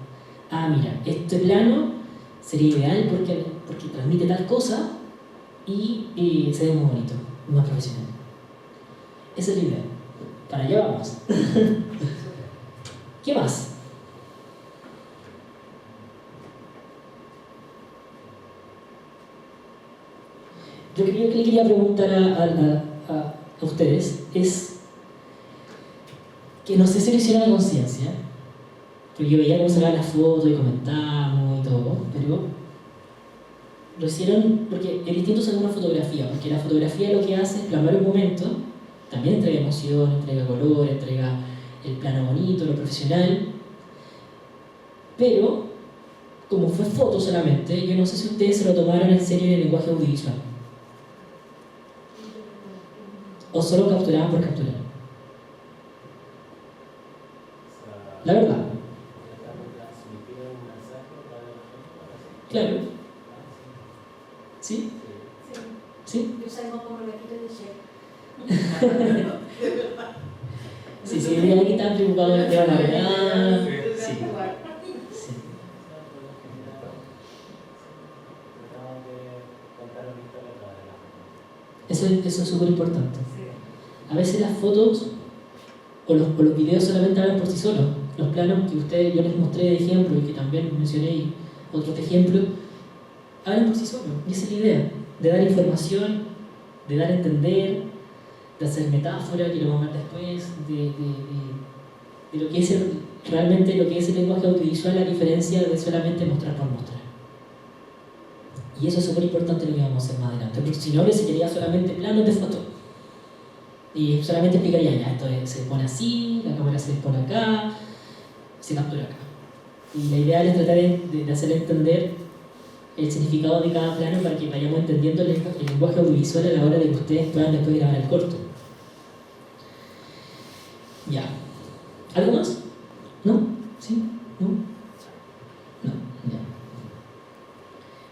mira, este plano sería ideal porque transmite tal cosa y se ve muy bonito, más profesional. Esa es la idea. Para allá vamos. ¿Qué más? Yo que le quería preguntar a ustedes es que no sé si lo hicieron a conciencia, porque yo veía cómo sacaban las fotos y comentábamos y todo, pero lo hicieron porque es distinto sacar una fotografía, porque la fotografía lo que hace es plasmar un momento, también entrega emoción, entrega color, entrega el plano bonito, lo profesional, pero como fue foto solamente, yo no sé si ustedes se lo tomaron en serio en el lenguaje audiovisual. ¿O solo capturaban por capturar? La verdad. Claro. ¿Sí? ¿Sí? Yo salgo como loquito de Cher. Sí, sí, mira aquí están preocupados del tema de la verdad. Sí. Sí. Eso es súper importante. A veces las fotos o los videos solamente hablan por sí solos. Los planos que yo les mostré de ejemplo y que también mencioné y otros de ejemplo, hablan por sí solos. Y esa es la idea, de dar información, de dar a entender, de hacer metáfora, que lo vamos a ver después, de lo que es realmente lo que es el lenguaje audiovisual, a diferencia de solamente mostrar por mostrar. Y eso es súper importante lo que vamos a hacer más adelante, porque si no, les enseñaría solamente planos de foto. Y solamente explicaría, ya, esto se pone así, la cámara se pone acá, se captura acá. Y la idea es tratar de hacer entender el significado de cada plano para que vayamos entendiendo el lenguaje audiovisual a la hora de que ustedes puedan después grabar el corto. Ya. ¿Algo más? ¿No? ¿Sí? ¿No? No, ya.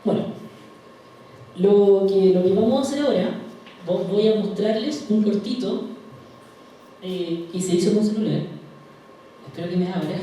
Bueno, lo que vamos a hacer ahora, voy a mostrarles un cortito que se hizo con celular. Espero que me abra.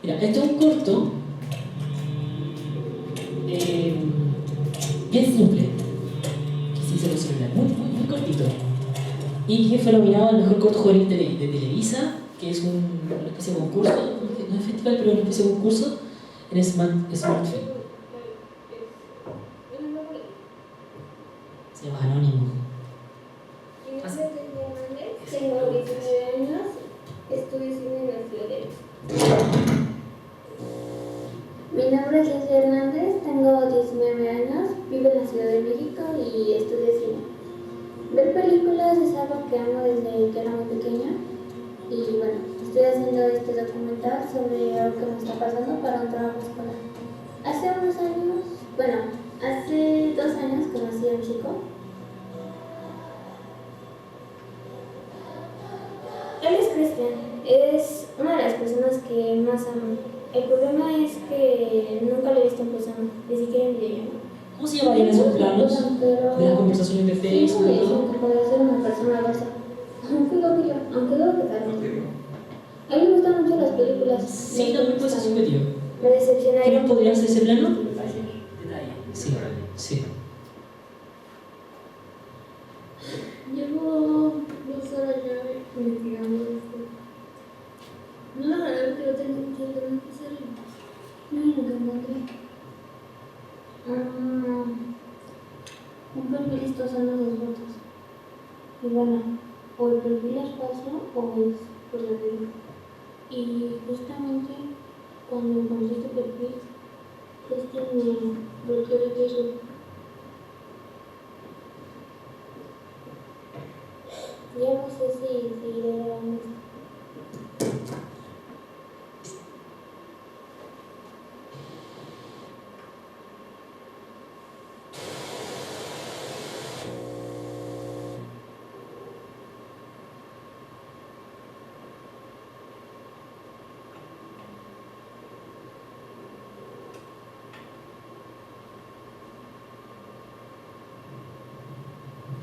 Mira, esto es un corto bien simple, que se hizo con celular, muy cortito. Y que fue nominado al mejor corto juvenil de Televisa, que es una especie de concurso, no es festival, pero una especie de concurso en Smartfilm. Se llama Anónimo. Mi nombre es Delia Hernández, tengo 19 años, estudio cine en la Ciudad de México. Mi nombre es Leslie Hernández, tengo 19 años, vivo en la Ciudad de México y estudio cine. Ver películas es algo que amo desde que era muy pequeña y bueno, estoy haciendo este documental sobre algo que me está pasando para un trabajo escolar. Hace 2 años conocí a un chico. Él es Cristian, es una de las personas que más amo. El problema es que nunca lo he visto en persona, ni siquiera en videollamada. ¿Cómo se llamarían esos planos de las conversaciones de Facebook? Sí, me dicen que puede ser una persona falsa. Aunque luego que tal. A mí me gustan mucho las películas. Sí, también puede ser subjetivo. Me decepcionaría. ¿Quién podría ser ese plano? Detalle. Sí, sí. Llevo 2 horas ya investigando esto. No, la verdad que yo tengo mucho internet que hacer. No, lo que encontré. Un perfil está usando 2 votos. Y bueno, o el perfil es falso o es verdadero. Y justamente cuando encontré este perfil, me bloqueó de Facebook. Ya no sé si seguiré grabando esto.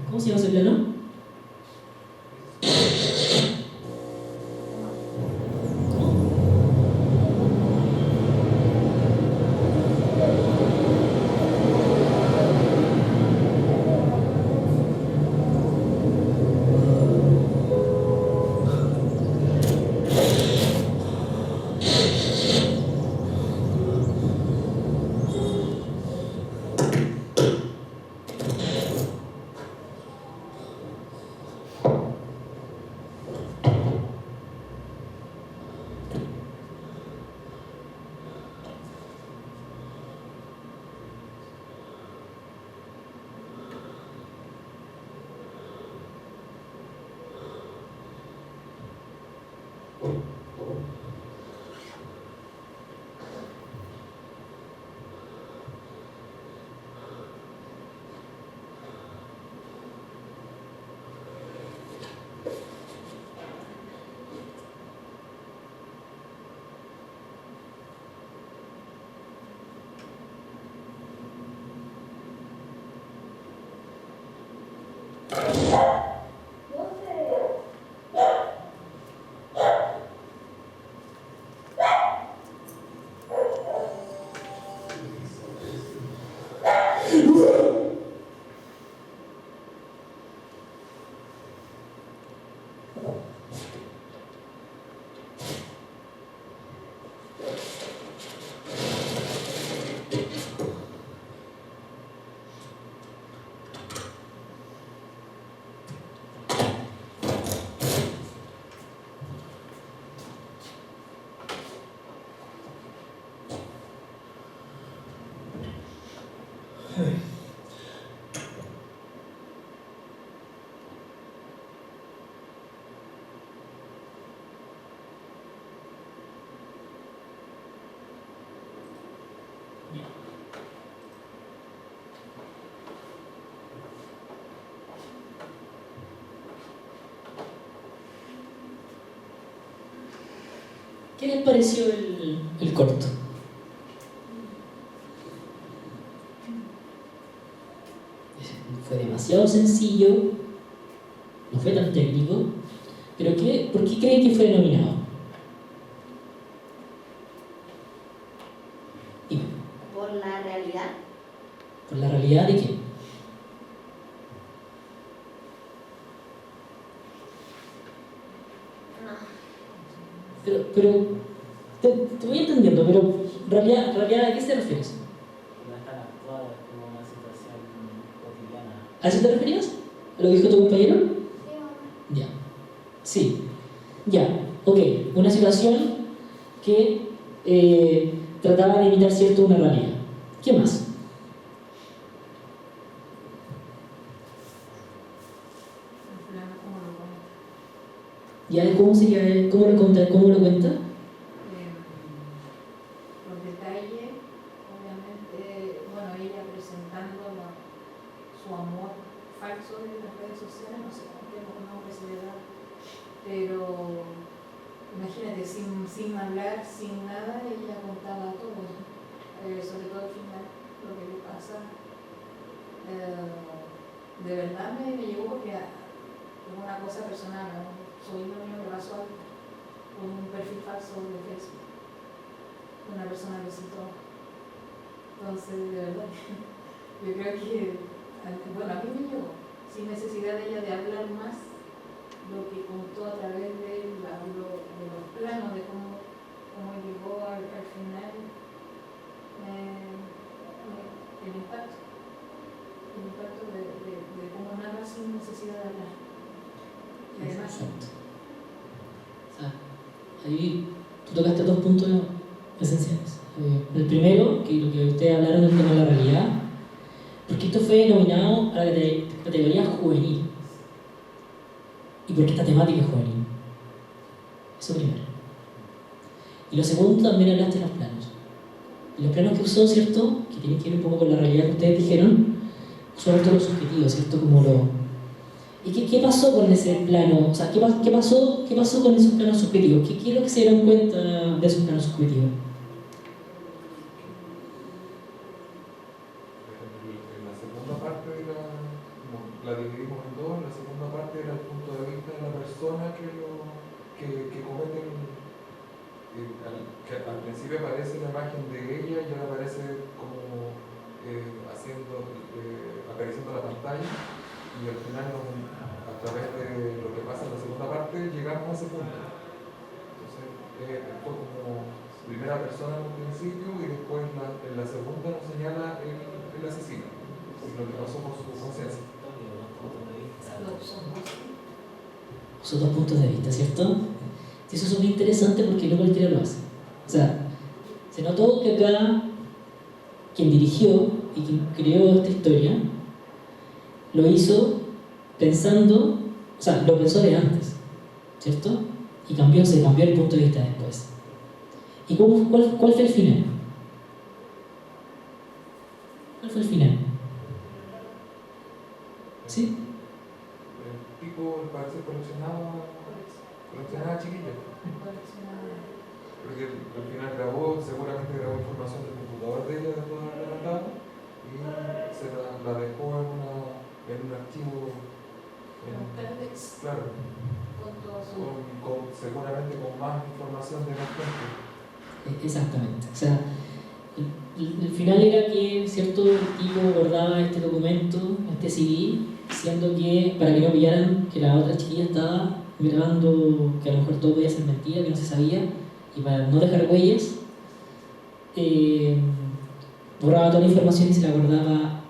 ¿Cómo se llama ese plano? ¿Qué les pareció el corto? Fue demasiado sencillo, no fue tan técnico, pero ¿por qué creen que fue nominado? por la realidad. ¿Por la realidad de qué? No. Pero te voy entendiendo, pero ¿realidad a qué se refieres? No es tan actual, es como una situación cotidiana. ¿A eso te referías? ¿A lo que dijo tu compañero? Sí, mamá. Ya. Sí. Ya. Ok. Una situación que trataba de imitar cierto una realidad. ¿Qué más? El plano como lo cuenta. ¿Ya cómo sería él? ¿Cómo lo cuenta? ¿Cómo lo cuenta? Los detalles, obviamente, bueno, ella presentando su amor falso en las redes sociales, no sé con qué nombre se le da, pero imagínate, sin hablar, sin nada, ella contaba todo, sobre todo al final, lo que le pasa. De verdad me llegó porque es una cosa personal, ¿no? Soy lo mío que pasó con un perfil falso de Facebook, una persona que citó. Entonces, de verdad, yo creo que, bueno, a mí me llegó, sin necesidad de ella de hablar más, lo que contó a través de los planos, de cómo llegó al final, el impacto de cómo narra sin necesidad de hablar. Y además, Exacto. O sea, ahí tú tocaste dos puntos esenciales. El primero, que lo que ustedes hablaron del tema de la realidad, porque esto fue nominado a la categoría juvenil. Y porque esta temática es juvenil. Eso primero. Y lo segundo, también hablaste de los planos. Y los planos que usó, ¿cierto? Que tienen que ver un poco con la realidad que ustedes dijeron, usó harto lo subjetivo, ¿cierto? Como lo... ¿Y qué pasó con ese plano? O sea, ¿qué pasó con esos planos subjetivos? ¿Qué es lo que se dieron cuenta de esos planos subjetivos? En la segunda parte la dividimos en dos. La segunda parte era el punto de vista de la persona que comete que al principio aparece la imagen de ella y ahora aparece como acariciando la pantalla, y al final a través de lo que pasa en la segunda parte llegamos a ese punto. Entonces fue como primera persona en un principio y después en la segunda nos señala el asesino y lo que pasó con su conciencia. Son dos puntos de vista, ¿cierto? Eso es muy interesante porque no cualquiera lo hace. O sea, se notó que acá quien dirigió y quien creó esta historia lo hizo pensando, o sea, lo pensó de antes, ¿cierto? Y se cambió el punto de vista después. ¿Y cuál fue el final? ¿Cuál fue el final? ¿Sí? El tipo, al parecer, coleccionaba chiquillos. Porque al final seguramente grabó información del computador de ella después de haberla matado y se la dejó en un archivo. Claro. Seguramente con más información de más gente. Exactamente. O sea, el final era que cierto tipo guardaba este documento, este CD, diciendo que para que no pillaran que la otra chiquilla estaba grabando, que a lo mejor todo podía ser mentira, que no se sabía, y para no dejar huellas, borraba toda la información y se la guardaba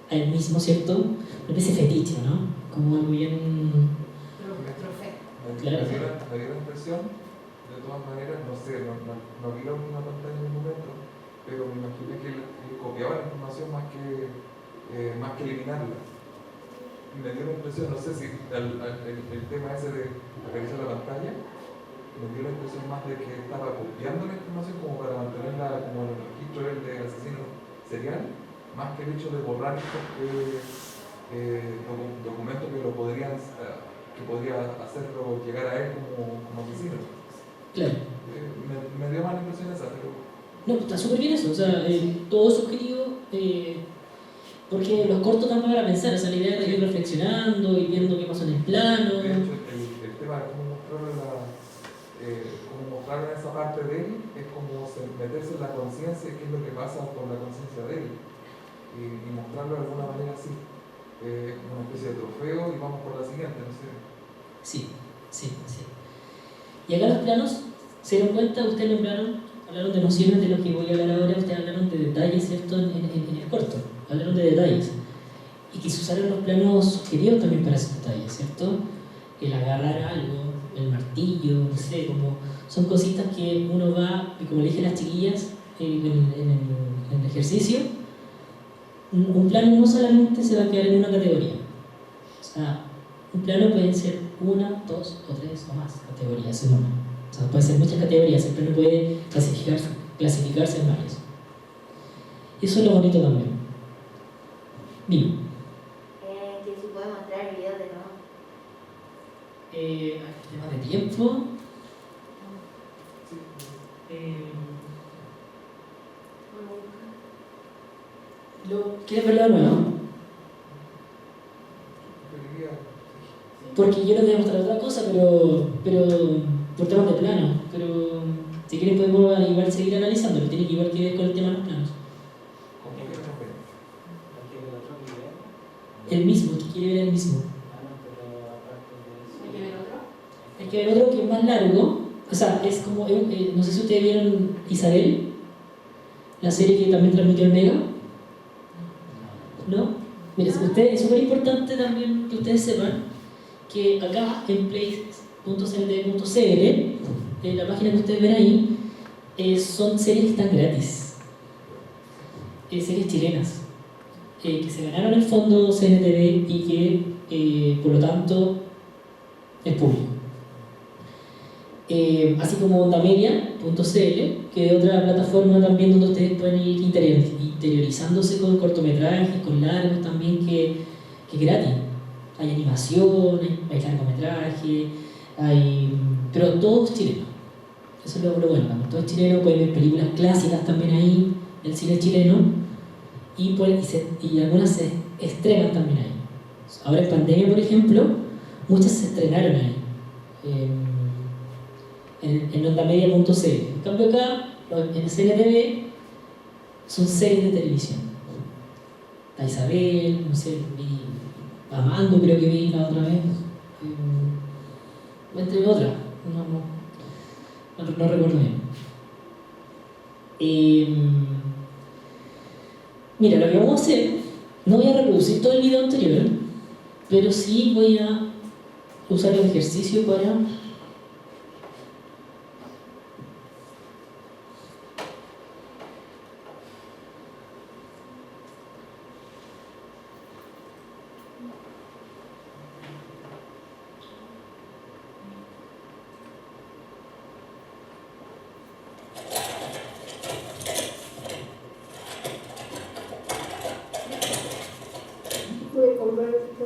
a él mismo, ¿cierto? Una especie de fetiche, ¿no? Como algo bien... Claro. Me dio la impresión, de todas maneras, no sé, no vi la última pantalla en el momento, pero me imaginé que él copiaba la información más que eliminarla. Y me dio la impresión, no sé si el tema ese de acariciar la pantalla, me dio la impresión más de que estaba copiando la información como para mantenerla como en el registro del asesino serial, más que el hecho de borrar estos documentos que que podría hacerlo llegar a él como asesino. Claro. Me dio más la impresión esa, pero... No, está súper bien eso, o sea, todo es subjetivo, porque los cortos dan para pensar, o sea, la idea de ir reflexionando y viendo qué pasó en el plano. De hecho, el tema de cómo mostraron como mostrar esa parte de él, es como meterse en la conciencia, qué es lo que pasa con la conciencia de él, y mostrarlo de alguna manera así, una especie de trofeo, y vamos por la siguiente, no sé. Sí. Y acá los planos, ¿se dieron cuenta? Ustedes hablaron de nociones de lo que voy a hablar ahora, ustedes hablaron de detalles, ¿cierto? En el corto, hablaron de detalles. Y que se usaron los planos sugeridos también para esos detalles, ¿cierto? El agarrar algo, el martillo, no sé, como son cositas que uno va, y como le dije a las chiquillas en el ejercicio, un plano no solamente se va a quedar en una categoría. O sea, un plano pueden ser 1, 2 o 3 o más categorías en una. O sea, puede ser muchas categorías, el plano puede clasificarse en varios. Y eso es lo bonito también. Dime. Que si puede mostrar el video de nuevo. Tema de tiempo. ¿Quieres verlo de nuevo? Porque yo les voy a mostrar otra cosa, pero por temas de plano. Pero si quieren podemos igual seguir analizándolo, tiene que igual que ver con el tema de los planos. ¿Cómo que no ven? Aquí el otro video. El mismo, que quiere ver el mismo. Ah, no, pero aparte de ¿Hay que ver otro? eso. Hay que ver otro que es más largo. O sea, es como, no sé si ustedes vieron Isabel, la serie que también transmitió el Mega. ¿No? Mira, ustedes, es súper importante también que ustedes sepan que acá en play.cnd.cl, la página que ustedes ven ahí, son series que están gratis. Series chilenas, que se ganaron el fondo CNTV y que, por lo tanto, es público. Así como ondamedia.cl, que es otra plataforma también donde ustedes pueden ir interiorizándose con cortometrajes, con largos también, que es gratis. Hay animaciones, hay largometrajes, pero todo es chileno. Eso es lo bueno también. Todo es chileno, pueden ver películas clásicas también ahí, del cine chileno, y algunas se estrenan también ahí. Ahora en pandemia, por ejemplo, muchas se estrenaron ahí. En ondamedia.cl. En cambio acá, en el CNTV, son series de televisión. La Isabel, no sé, Amando creo que vi la otra vez. Entre otras, no recuerdo bien. Mira, lo que vamos a hacer, no voy a reproducir todo el video anterior, pero sí voy a usar el ejercicio para... Voy a comprar esto.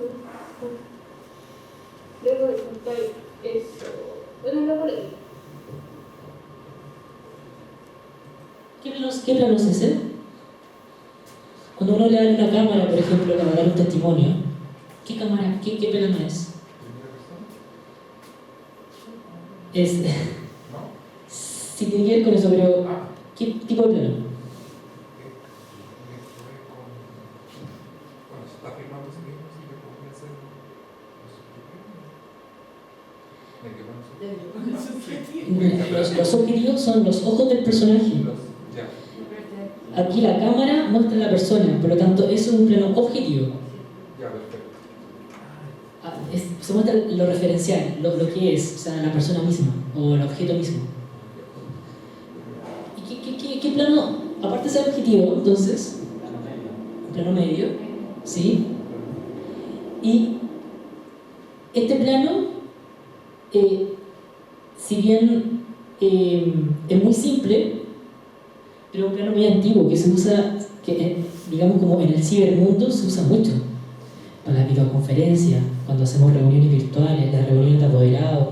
Luego de contar eso. Bueno, luego le digo. ¿Qué plano es ese? Cuando uno le da una cámara, por ejemplo, para dar un testimonio, ¿qué cámara, qué plano es? Es... ¿No? Sí tiene que ver con eso, pero ¿qué tipo de plano? Bueno, se está filmando sí mismo, así que podría ser los subjetivos. Los objetivos son los ojos del personaje. Ya. Aquí la cámara muestra a la persona, por lo tanto, eso es un plano objetivo. Ya, perfecto. Se muestra lo referencial, lo que es, o sea, la persona misma o el objeto mismo. ¿Y qué plano, aparte de ser objetivo, entonces? Plano medio, ¿sí? Y este plano, si bien es muy simple, pero es un plano muy antiguo que se usa, digamos como en el cibermundo se usa mucho. Para las videoconferencias, cuando hacemos reuniones virtuales, las reuniones de apoderados,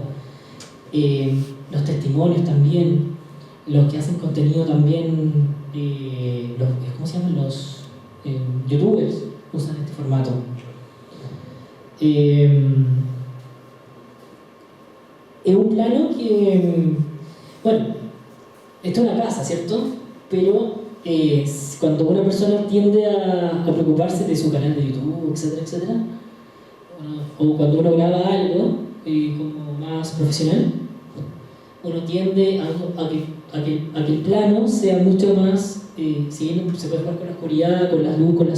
los testimonios también, los que hacen contenido también, ¿cómo se llaman? Los youtubers usan este formato. es un plano que, bueno, esto es una casa, ¿cierto? Pero cuando una persona tiende a preocuparse de su canal de YouTube, etcétera, etcétera, o cuando uno graba algo como más profesional, uno tiende a que el plano sea mucho más, si bien se puede jugar con la oscuridad, con la luz, con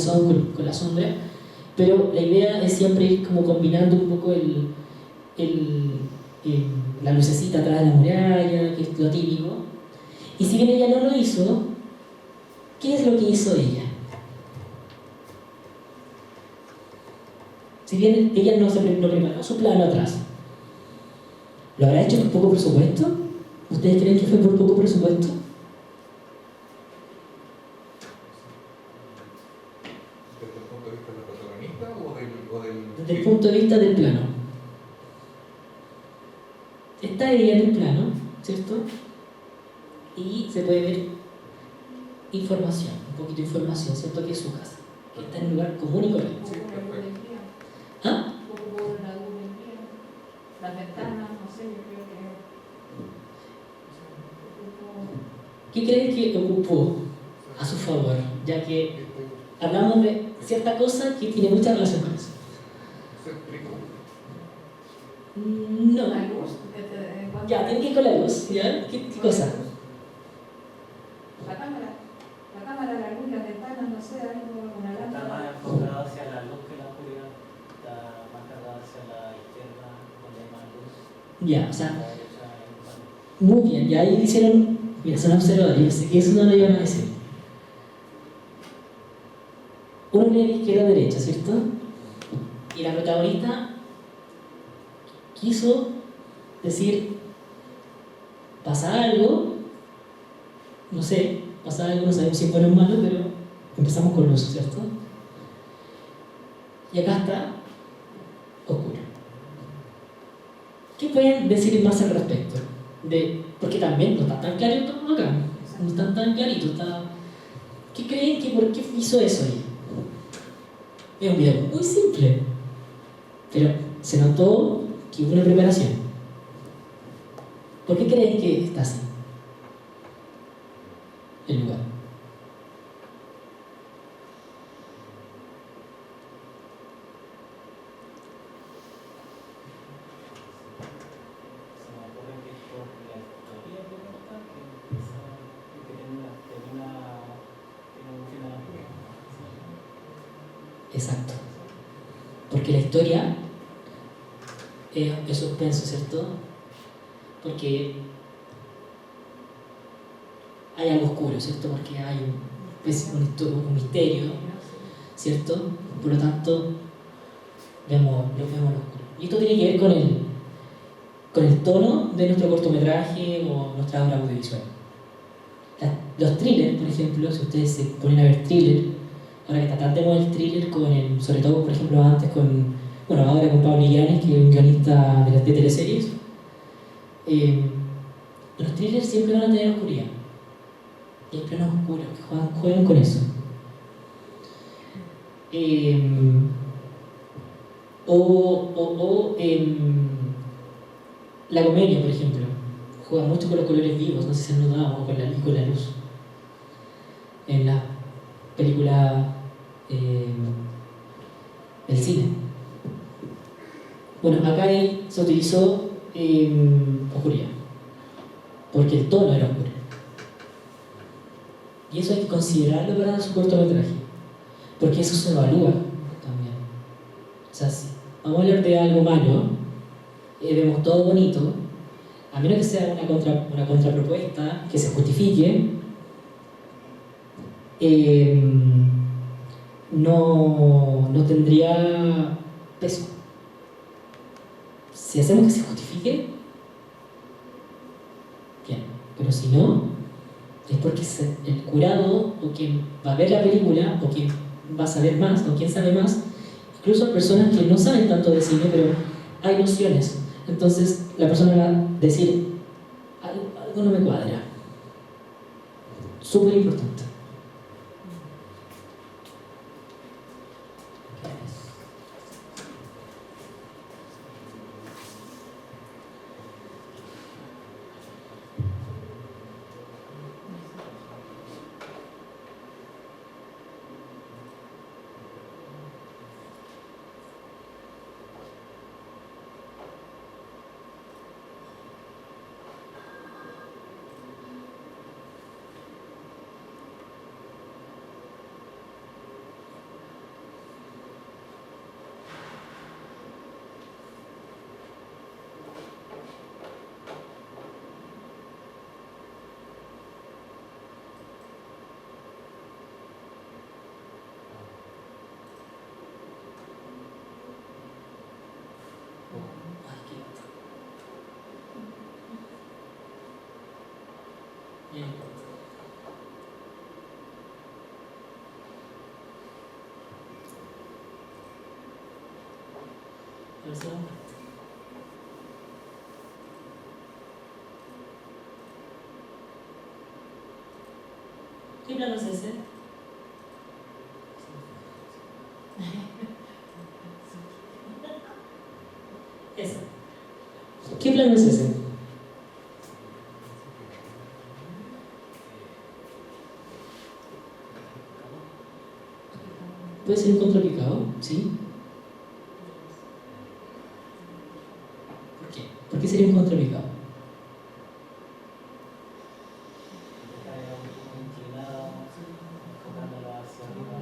la sombra, pero la idea es siempre ir como combinando un poco la lucecita atrás de la muralla, que es lo típico. Y si bien ella no lo hizo, ¿qué es lo que hizo ella? Si bien ella no preparó su plano atrás, ¿lo habrá hecho por poco presupuesto? ¿Ustedes creen que fue por poco presupuesto? ¿Desde el punto de vista del protagonista o del... Desde el punto de vista del plano. Está ella en el plano, ¿cierto? Y se puede ver información, un poquito de información, ¿cierto? Que es su casa, que está en un lugar común y corriente. Sí, perfecto. ¿Ah? Un poco por la luz del día, las ventanas, no sé, yo creo que... ¿Qué creen que ocupó a su favor? Ya que hablamos de cierta cosa que tiene mucha relación con eso. ¿Se explica? No. La luz, en cuanto Ya, tiene que ir con la luz, ¿ya? ¿Qué cosa? La cámara, la luz, las ventanas, no sé, algo, una Está lámpara. más enfocado hacia la luz que la oscuridad. Está más cargado hacia la izquierda, donde hay más luz. Ya, o sea, La derecha hay un panel. muy bien, y ahí hicieron, mira, son observadores, yo sé que eso no lo iban a decir. Uno lee de izquierda a derecha, ¿cierto? Y la protagonista quiso decir, pasa algo, no sé, pasa algo, no sabemos si es bueno o malo, pero empezamos con luz, ¿cierto? Y acá está oscuro. ¿Qué pueden decir más al respecto? Porque también no está tan clarito acá, no está tan clarito, está... ¿Qué creen que por qué hizo eso ahí? Es un video muy simple, pero se notó que hubo una preparación. ¿Por qué creen que está así el lugar? Se me ocurre que es por la historia que cuenta, que empieza, que tiene un final. Exacto. Porque la historia es suspenso, ¿cierto? Porque hay algo oscuro, ¿cierto? Porque hay un misterio, ¿cierto? Por lo tanto, vemos lo oscuro. Y esto tiene que ver con el tono de nuestro cortometraje o nuestra obra audiovisual. Los thrillers, por ejemplo, si ustedes se ponen a ver thriller, ahora que tratamos el thriller sobre todo, por ejemplo, antes ahora con Pablo Illanes, que es un guionista de teleseries, los thrillers siempre van a tener oscuridad. Y hay planos oscuros que juegan con eso. La comedia, por ejemplo, juega mucho con los colores vivos, no sé si se han notado, o con la luz. En la película del cine. Bueno, acá se utilizó oscuridad, porque el tono era oscuro. Y eso hay que considerarlo para su cortometraje, porque eso se evalúa también. O sea, si vamos a hablar de algo malo, vemos todo bonito, a menos que sea una contrapropuesta que se justifique, no tendría peso. Si hacemos que se justifique, bien, pero si no, es porque el curado o quien va a ver la película o quien va a saber más o quien sabe más, incluso personas que no saben tanto de cine, pero hay nociones. Entonces la persona va a decir, algo no me cuadra. Súper importante. Bien. Eso. ¿Qué plano es ese? Ese. ¿Qué plano es ese? Puede ser un contrapicado, ¿sí? ¿Por qué? ¿Por qué sería un contrapicado? Está un poco inclinado, enfocándolo hacia arriba,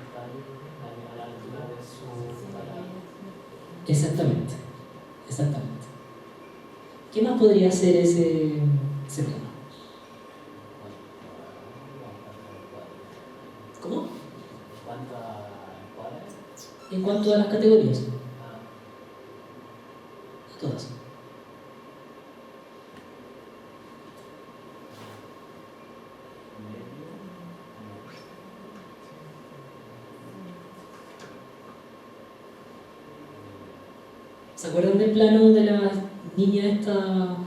está a la altura de su cara. Exactamente, exactamente. ¿Qué más podría ser ese plano? ¿Cómo? ¿Cuánto cuadras? En cuanto a las categorías, Ah, a todas. medio. ¿Se acuerdan del plano de la niña esta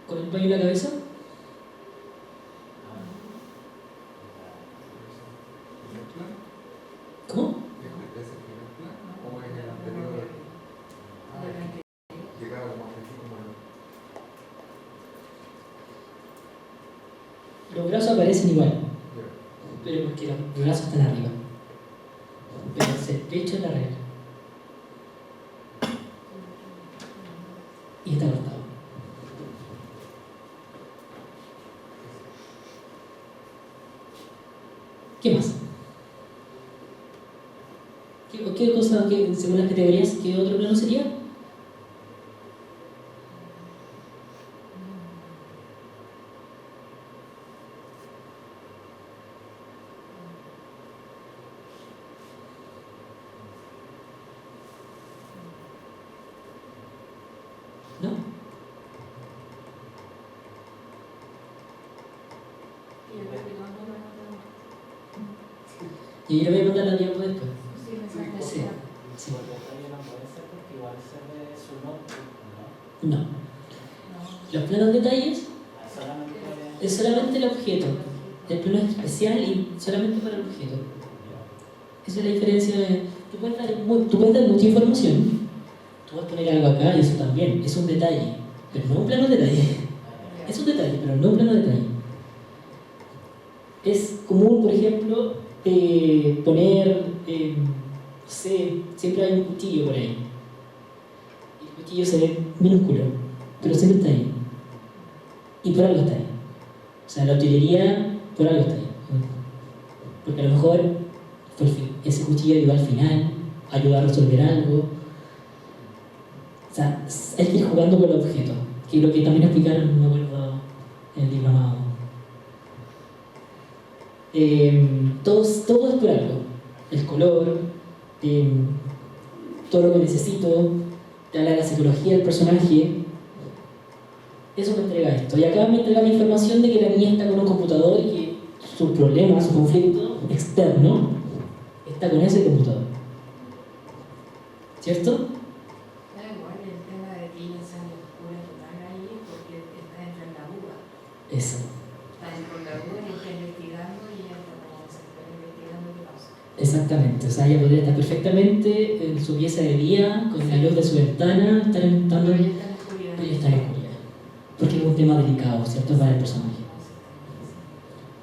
con el paño en la cabeza? ¿El plan? ¿Cómo? ¿Es el primer plan o es el anterior? Llegaba como así como Los brazos aparecen igual, ya. pero porque los brazos están arriba. Pero el pecho es la regla. Y está cortado. ¿Qué más? ¿Qué cosa, según las categorías, qué otro plano sería? ¿No? Y yo creo que no, no, no, Y yo le voy a mandar la diapo después. sí, me saco Sí. esa. Sí. Por detalle no puede ser porque igual se ve su notebook, ¿no? No. No. Los planos detalles Ah, solamente. es solamente el objeto. El plano es especial y solamente para el objeto. Esa es la diferencia. Tú puedes dar mucha información. Tú puedes poner algo acá y eso también. Es un detalle. Pero no un plano de detalle. Es un detalle, pero no un plano de detalle. Es común, por ejemplo, poner, no sé, siempre hay un cuchillo por ahí. Y el cuchillo se ve minúsculo, pero siempre está ahí. Y por algo está ahí. O sea, la utilería por algo está ahí. Porque a lo mejor ese cuchillo ayuda al final, ayuda a resolver algo. O sea, hay que ir jugando con el objeto, que es lo que también explicaron, no me acuerdo, en el diplomado. Todo es por algo. El color, todo lo que necesito, te habla de la psicología del personaje. Eso me entrega esto. Y acá me entrega la información de que la niña está con un computador y que su problema, su conflicto externo está con ese computador. ¿Cierto? Da igual el tema de que ella sea oscura total ahí porque está dentro de la duda. Eso. Está dentro de la duda y está investigando y ella está como desesperada investigando qué pasa. Exactamente. O sea, ella podría estar perfectamente en su pieza de día, con la luz de su ventana, estar intentando. Pero ella está en oscuridad. Ella está en oscuridad. Porque es un tema delicado, ¿cierto? Para el personaje.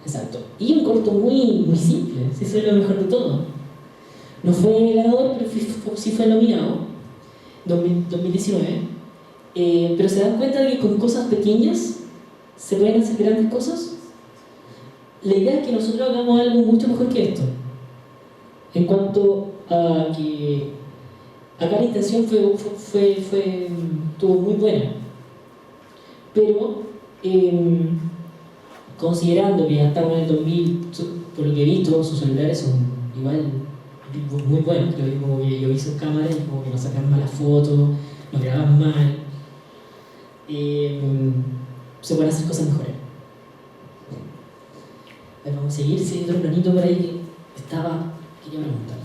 Exacto. Y un corto muy simple, sí, eso es lo mejor de todo. No fue ganador, pero sí fue nominado, 2019. Pero se dan cuenta de que con cosas pequeñas se pueden hacer grandes cosas. La idea es que nosotros hagamos algo mucho mejor que esto. En cuanto a que acá la intención estuvo muy buena. Pero considerando que ya estamos en el 2000, por lo que he visto, sus celulares son igual muy buenos. Como que yo vi sus cámaras y como que nos sacaban malas fotos, nos grababan mal. se pueden hacer cosas mejores. A ver, vamos a seguir, si hay otro planito por ahí que quería preguntar.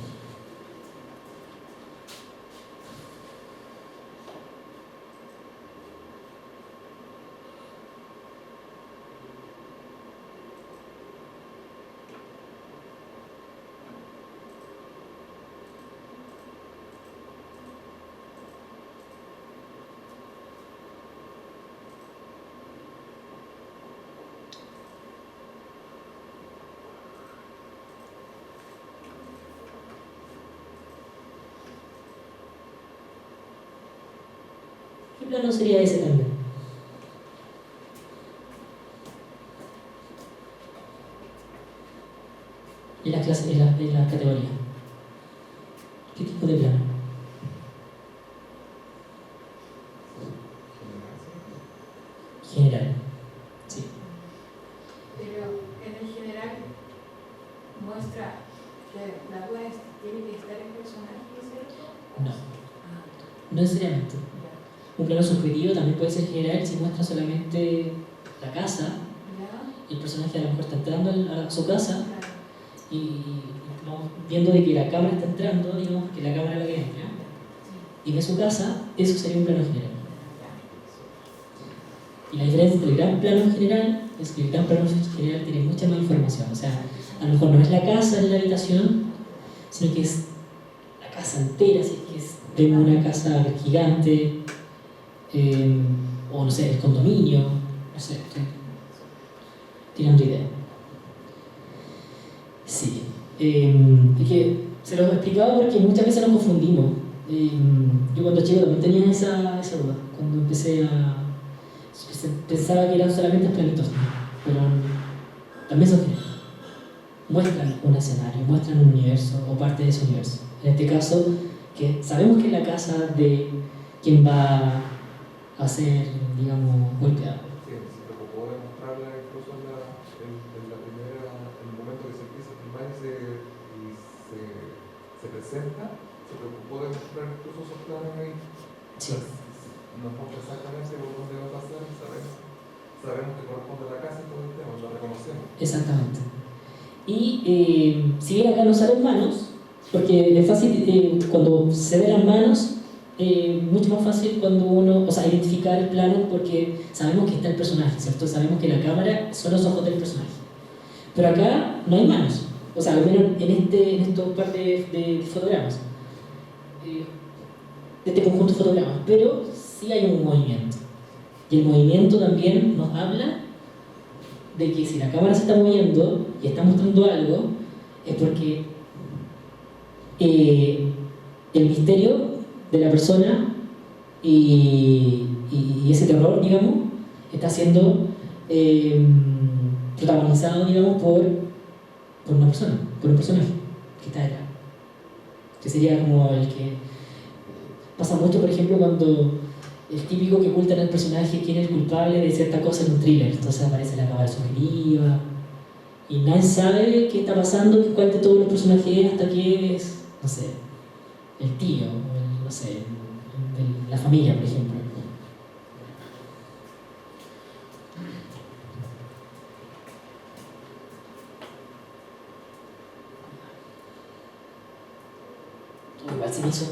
¿Qué plano sería ese también? En la clase, en la categoría. ¿Qué tipo de plano? General. Sí. Pero en el general muestra que la duda tiene que estar en personaje, ¿cierto? No. Ah, No necesariamente. ya. Un plano subjetivo también puede ser general si muestra solamente la casa. ¿Ya? El personaje a lo mejor está entrando a su casa Claro. y vamos viendo de que la cámara está entrando, digamos que la cámara es la que entra, Sí. y ve su casa, eso sería un plano general. Ya. Y la diferencia entre el gran plano general es que el gran plano general tiene mucha más información. O sea, a lo mejor no es la casa en la habitación, sino que es la casa entera, si es que vemos una casa gigante, o no sé, el condominio, no sé, tienen idea. Sí. Es que se los explicaba porque muchas veces nos confundimos. Yo cuando chico también tenía esa duda, cuando pensaba que eran solamente planitos, pero también son generales. Muestran un escenario, muestran un universo o parte de ese universo. En este caso, que sabemos que es la casa de quien va a ser, digamos, golpeado. Sí, se preocupó de mostrarla incluso en la primera, en el momento que se empieza a filmar y se presenta, se preocupó de mostrar incluso esos planos ahí. Sí. Nos muestra exactamente por dónde va a pasar, sabemos que corresponde a la casa y todo el tema, lo reconocemos. Exactamente. Y si bien acá no salen manos, porque es fácil, cuando se ven las manos, mucho más fácil cuando uno, o sea, identificar el plano porque sabemos que está el personaje, ¿cierto? Sabemos que la cámara son los ojos del personaje. Pero acá no hay manos, o sea, al menos en estos par de fotogramas, de este conjunto de fotogramas, pero sí hay un movimiento. Y el movimiento también nos habla de que si la cámara se está moviendo y está mostrando algo, es porque el misterio de la persona y ese terror, digamos, está siendo protagonizado, digamos, por una persona, por un personaje que está detrás. Que sería como el que pasa mucho, por ejemplo, cuando el típico que ocultan al personaje quién es el culpable de cierta cosa en un thriller. Entonces aparece la cámara sugerida y nadie sabe qué está pasando, cuál de todos los personajes es, hasta que es, no sé, el tío, o no sé, la familia, por ejemplo. Igual se me hizo.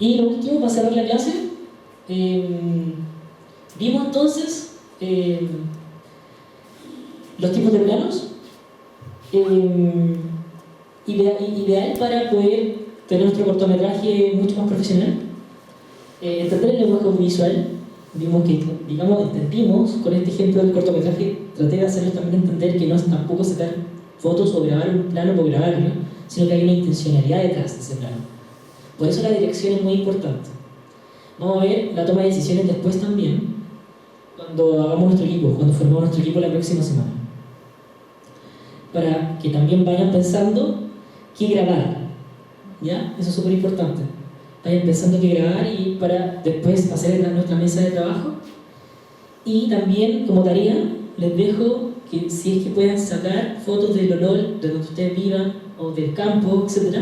Y lo último, para cerrar la clase, vimos entonces los tipos de planos, ideal para poder tener nuestro cortometraje mucho más profesional, entender el lenguaje audiovisual. Vimos que, digamos, entendimos con este ejemplo del cortometraje, traté de hacerles también entender que no es tampoco sacar fotos o grabar un plano por grabarlo, sino que hay una intencionalidad detrás de ese plano. Por eso la dirección es muy importante. Vamos a ver la toma de decisiones después también, cuando hagamos nuestro equipo, cuando formemos nuestro equipo la próxima semana. Para que también vayan pensando qué grabar. ¿Ya? Eso es súper importante. Vayan pensando qué grabar y para después hacer nuestra mesa de trabajo. Y también, como tarea, les dejo que si es que puedan sacar fotos del olor de donde ustedes vivan o del campo, etc.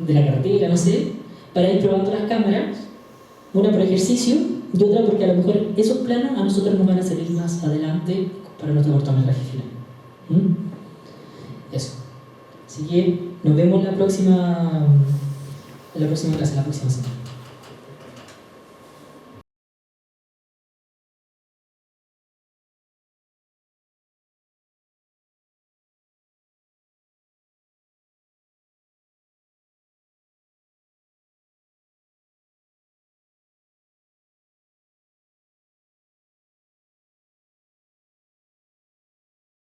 de la carretera, no sé, para ir probando las cámaras, una por ejercicio y otra porque a lo mejor esos planos a nosotros nos van a servir más adelante para nuestro cortometraje final. Eso. Así que nos vemos en la próxima clase, la próxima semana.